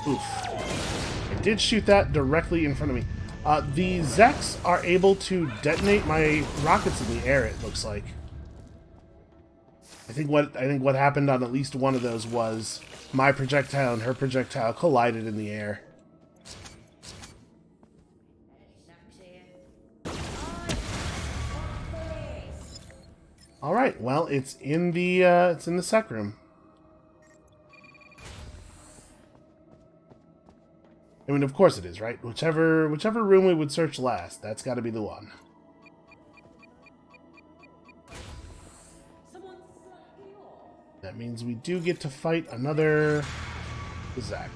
Oof. I did shoot that directly in front of me. The Zeks are able to detonate my rockets in the air, it looks like. I think what happened on at least one of those was my projectile and her projectile collided in the air. All right, well, it's in the sec room. I mean, of course it is, right? Whichever room we would search last, that's got to be the one. That means we do get to fight another Zek.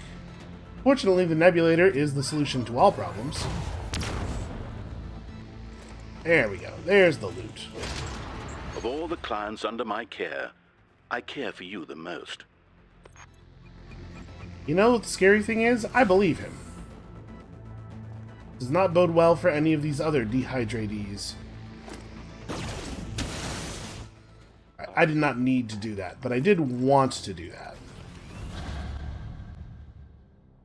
Fortunately, the Nebulator is the solution to all problems. There we go. There's the loot. Of all the clients under my care, I care for you the most. You know what the scary thing is? I believe him. Does not bode well for any of these other dehydratees. I did not need to do that, but I did want to do that.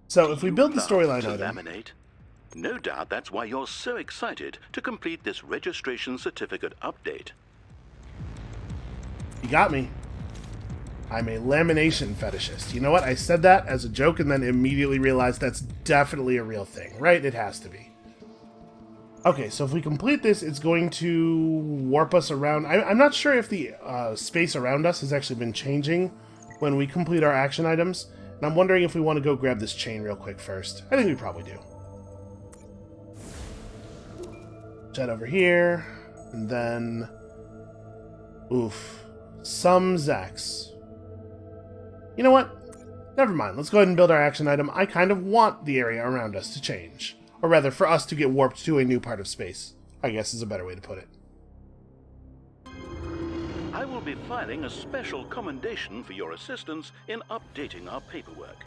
So if we build the storyline to item... laminate? No doubt that's why you're so excited to complete this registration certificate update. You got me. I'm a lamination fetishist. You know what? I said that as a joke and then immediately realized that's definitely a real thing, right? It has to be. Okay, so if we complete this, it's going to warp us around. I'm not sure if the space around us has actually been changing when we complete our action items. And I'm wondering if we want to go grab this chain real quick first. I think we probably do. Jet over here. And then... Oof. Some Zax. You know what? Never mind. Let's go ahead and build our action item. I kind of want the area around us to change. Or rather, for us to get warped to a new part of space. I guess is a better way to put it. I will be filing a special commendation for your assistance in updating our paperwork.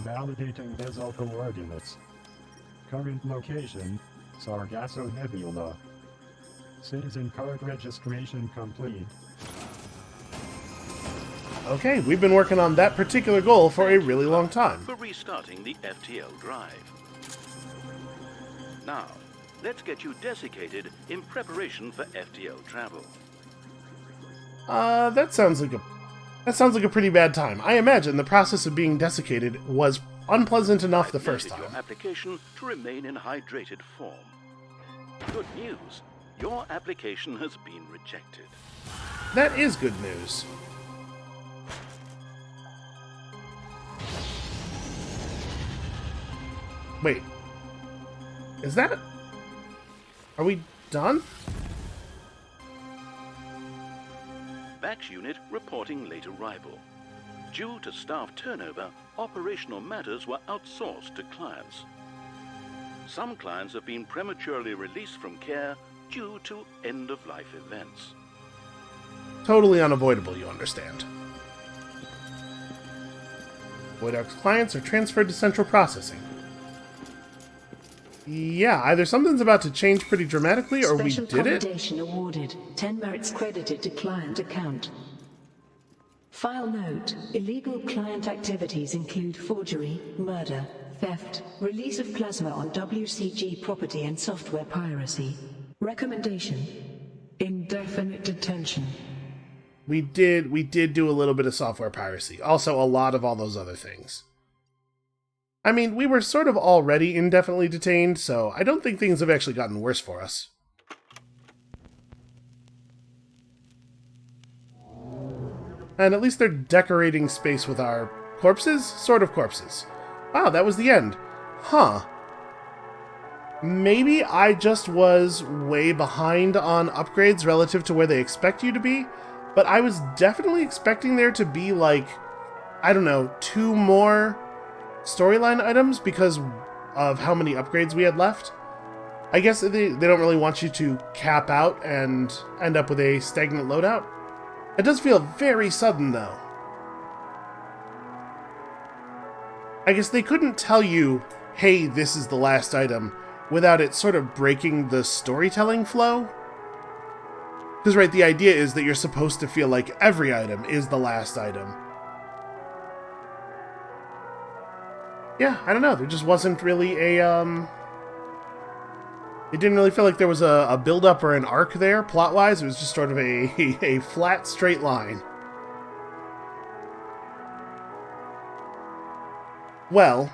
Validating vessel coordinates. Current location, Sargasso Nebula. Citizen card registration complete. Okay, we've been working on that particular goal for a really long time. For restarting the FTL drive. Now, let's get you desiccated in preparation for FTL travel. That sounds like a pretty bad time. I imagine the process of being desiccated was unpleasant enough the first time. Your application to remain in hydrated form. Good news. Your application has been rejected. That is good news. Wait. Is that... Are we done? Vax unit reporting late arrival. Due to staff turnover, operational matters were outsourced to clients. Some clients have been prematurely released from care due to end-of-life events. Totally unavoidable, you understand. Void Ark's clients are transferred to central processing. Yeah, either something's about to change pretty dramatically, or we did it. Special commendation awarded. 10 merits credited to client account. File note: illegal client activities include forgery, murder, theft, release of plasma on WCG property, and software piracy. Recommendation: indefinite detention. We did do a little bit of software piracy. Also, a lot of all those other things. I mean, we were sort of already indefinitely detained, so I don't think things have actually gotten worse for us. And at least they're decorating space with our corpses? Sort of corpses. Wow, that was the end. Huh. Maybe I just was way behind on upgrades relative to where they expect you to be, but I was definitely expecting there to be, like, I don't know, 2 more storyline items because of how many upgrades we had left. I guess they don't really want you to cap out and end up with a stagnant loadout. It does feel very sudden, though. I guess they couldn't tell you, hey, this is the last item, without it sort of breaking the storytelling flow. Because, right, the idea is that you're supposed to feel like every item is the last item. Yeah, I don't know, there just wasn't really a, It didn't really feel like there was a build-up or an arc there, plot-wise. It was just sort of a flat, straight line. Well,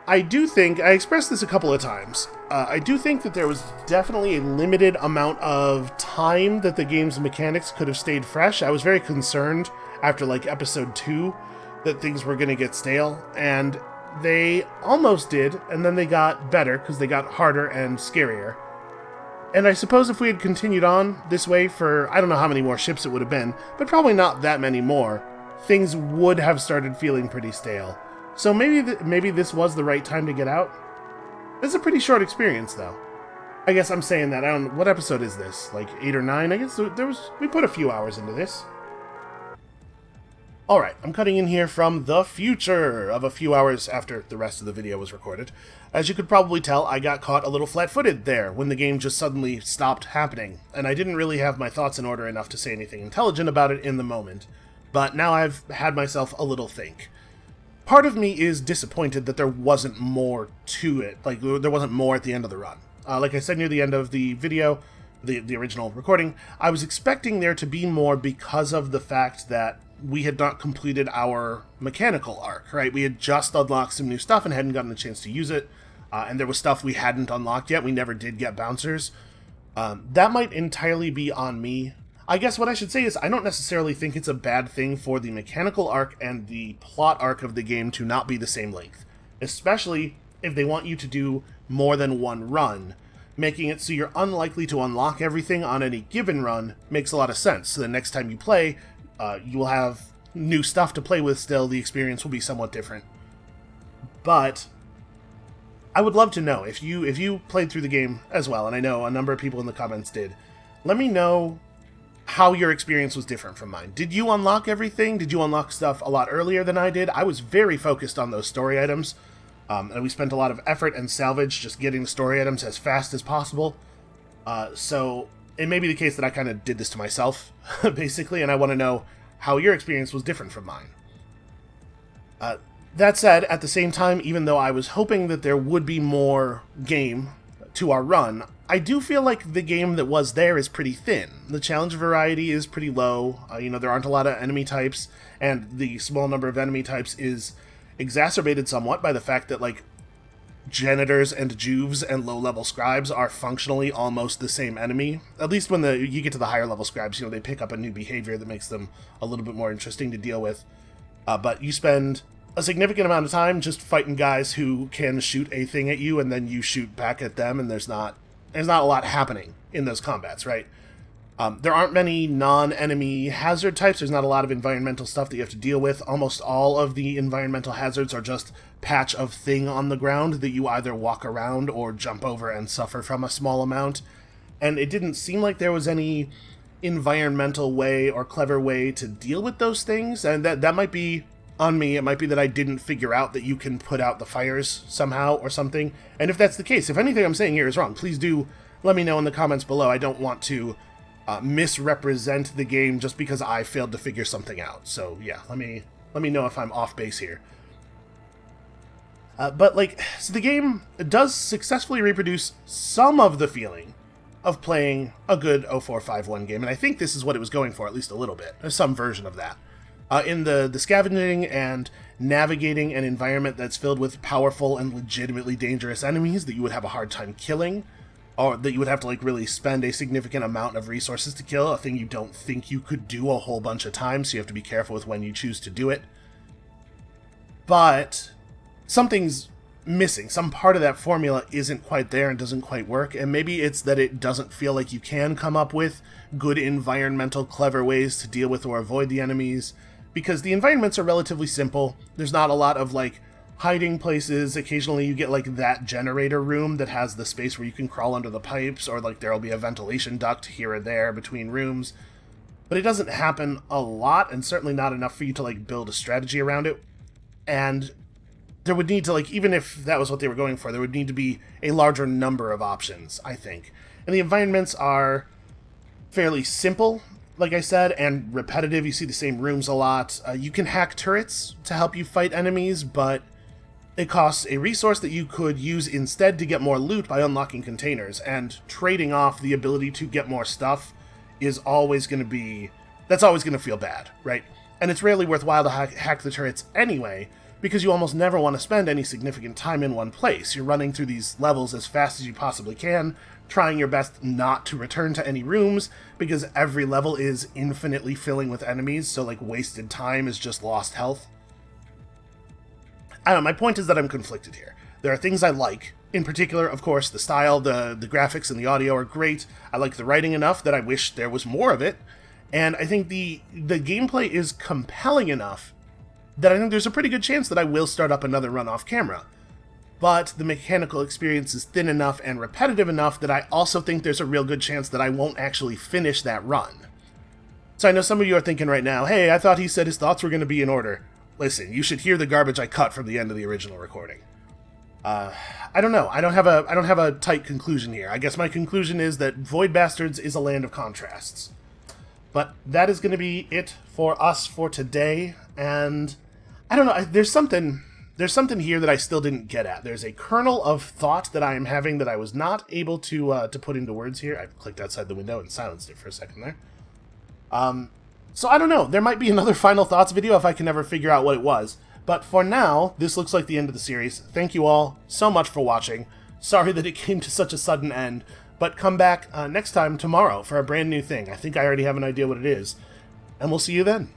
I do think, I expressed this a couple of times, I do think that there was definitely a limited amount of time that the game's mechanics could have stayed fresh. I was very concerned after, like, episode 2 that things were going to get stale, and they almost did, and then they got better, because they got harder and scarier. And I suppose if we had continued on this way for, I don't know how many more ships it would have been, but probably not that many more, things would have started feeling pretty stale. So maybe this was the right time to get out? It's a pretty short experience, though. I guess I'm saying that, I don't know, what episode is this? Like 8 or 9? I guess we put a few hours into this. Alright, I'm cutting in here from the future of a few hours after the rest of the video was recorded. As you could probably tell, I got caught a little flat-footed there when the game just suddenly stopped happening, and I didn't really have my thoughts in order enough to say anything intelligent about it in the moment. But now I've had myself a little think. Part of me is disappointed that there wasn't more to it, like there wasn't more at the end of the run. Like I said near the end of the video, the original recording, I was expecting there to be more because of the fact that we had not completed our mechanical arc, right? We had just unlocked some new stuff and hadn't gotten a chance to use it, and there was stuff we hadn't unlocked yet. We never did get bouncers. That might entirely be on me. I guess what I should say is I don't necessarily think it's a bad thing for the mechanical arc and the plot arc of the game to not be the same length, especially if they want you to do more than one run. Making it so you're unlikely to unlock everything on any given run makes a lot of sense. So the next time you play, you will have new stuff to play with still. The experience will be somewhat different. But I would love to know, if you played through the game as well, and I know a number of people in the comments did, let me know how your experience was different from mine. Did you unlock everything? Did you unlock stuff a lot earlier than I did? I was very focused on those story items. And we spent a lot of effort and salvage just getting the story items as fast as possible. So it may be the case that I kind of did this to myself, basically, and I want to know how your experience was different from mine. That said, at the same time, even though I was hoping that there would be more game to our run, I do feel like the game that was there is pretty thin. The challenge variety is pretty low. There aren't a lot of enemy types, and the small number of enemy types is exacerbated somewhat by the fact that, like, janitors and juves and low-level scribes are functionally almost the same enemy. At least when you get to the higher-level scribes, they pick up a new behavior that makes them a little bit more interesting to deal with. But you spend a significant amount of time just fighting guys who can shoot a thing at you, and then you shoot back at them, and there's not a lot happening in those combats, right? There aren't many non-enemy hazard types. There's not a lot of environmental stuff that you have to deal with. Almost all of the environmental hazards are just patch of thing on the ground that you either walk around or jump over and suffer from a small amount. And it didn't seem like there was any environmental way or clever way to deal with those things. And that might be on me. It might be that I didn't figure out that you can put out the fires somehow or something. And if that's the case, if anything I'm saying here is wrong, please do let me know in the comments below. I don't want to misrepresent the game just because I failed to figure something out. So yeah, let me know if I'm off base here. So the game does successfully reproduce some of the feeling of playing a good 0451 game, and I think this is what it was going for, at least a little bit. There's some version of that. In the scavenging and navigating an environment that's filled with powerful and legitimately dangerous enemies that you would have a hard time killing, or that you would have to really spend a significant amount of resources to kill, a thing you don't think you could do a whole bunch of times, so you have to be careful with when you choose to do it. But something's missing. Some part of that formula isn't quite there and doesn't quite work, and maybe it's that it doesn't feel like you can come up with good environmental clever ways to deal with or avoid the enemies, because the environments are relatively simple. There's not a lot of hiding places. Occasionally you get that generator room that has the space where you can crawl under the pipes, or there'll be a ventilation duct here or there between rooms. But it doesn't happen a lot, and certainly not enough for you to build a strategy around it. And there would need to, even if that was what they were going for, there would need to be a larger number of options, I think. And the environments are fairly simple, like I said, and repetitive. You see the same rooms a lot. You can hack turrets to help you fight enemies, but it costs a resource that you could use instead to get more loot by unlocking containers, and trading off the ability to get more stuff is always going to be... that's always going to feel bad, right? And it's rarely worthwhile to hack the turrets anyway, because you almost never want to spend any significant time in one place. You're running through these levels as fast as you possibly can, trying your best not to return to any rooms, because every level is infinitely filling with enemies, so wasted time is just lost health. I don't know, my point is that I'm conflicted here. There are things I like. In particular, of course, the style, the graphics, and the audio are great. I like the writing enough that I wish there was more of it. And I think the gameplay is compelling enough that I think there's a pretty good chance that I will start up another run off camera. But the mechanical experience is thin enough and repetitive enough that I also think there's a real good chance that I won't actually finish that run. So I know some of you are thinking right now, hey, I thought he said his thoughts were going to be in order. Listen, you should hear the garbage I cut from the end of the original recording. I don't know. I don't have a tight conclusion here. I guess my conclusion is that Void Bastards is a land of contrasts. But that is going to be it for us for today, and I don't know. There's something here that I still didn't get at. There's a kernel of thought that I am having that I was not able to put into words here. I clicked outside the window and silenced it for a second there. So I don't know. There might be another final thoughts video if I can ever figure out what it was. But for now, this looks like the end of the series. Thank you all so much for watching. Sorry that it came to such a sudden end. But come back next time tomorrow for a brand new thing. I think I already have an idea what it is. And we'll see you then.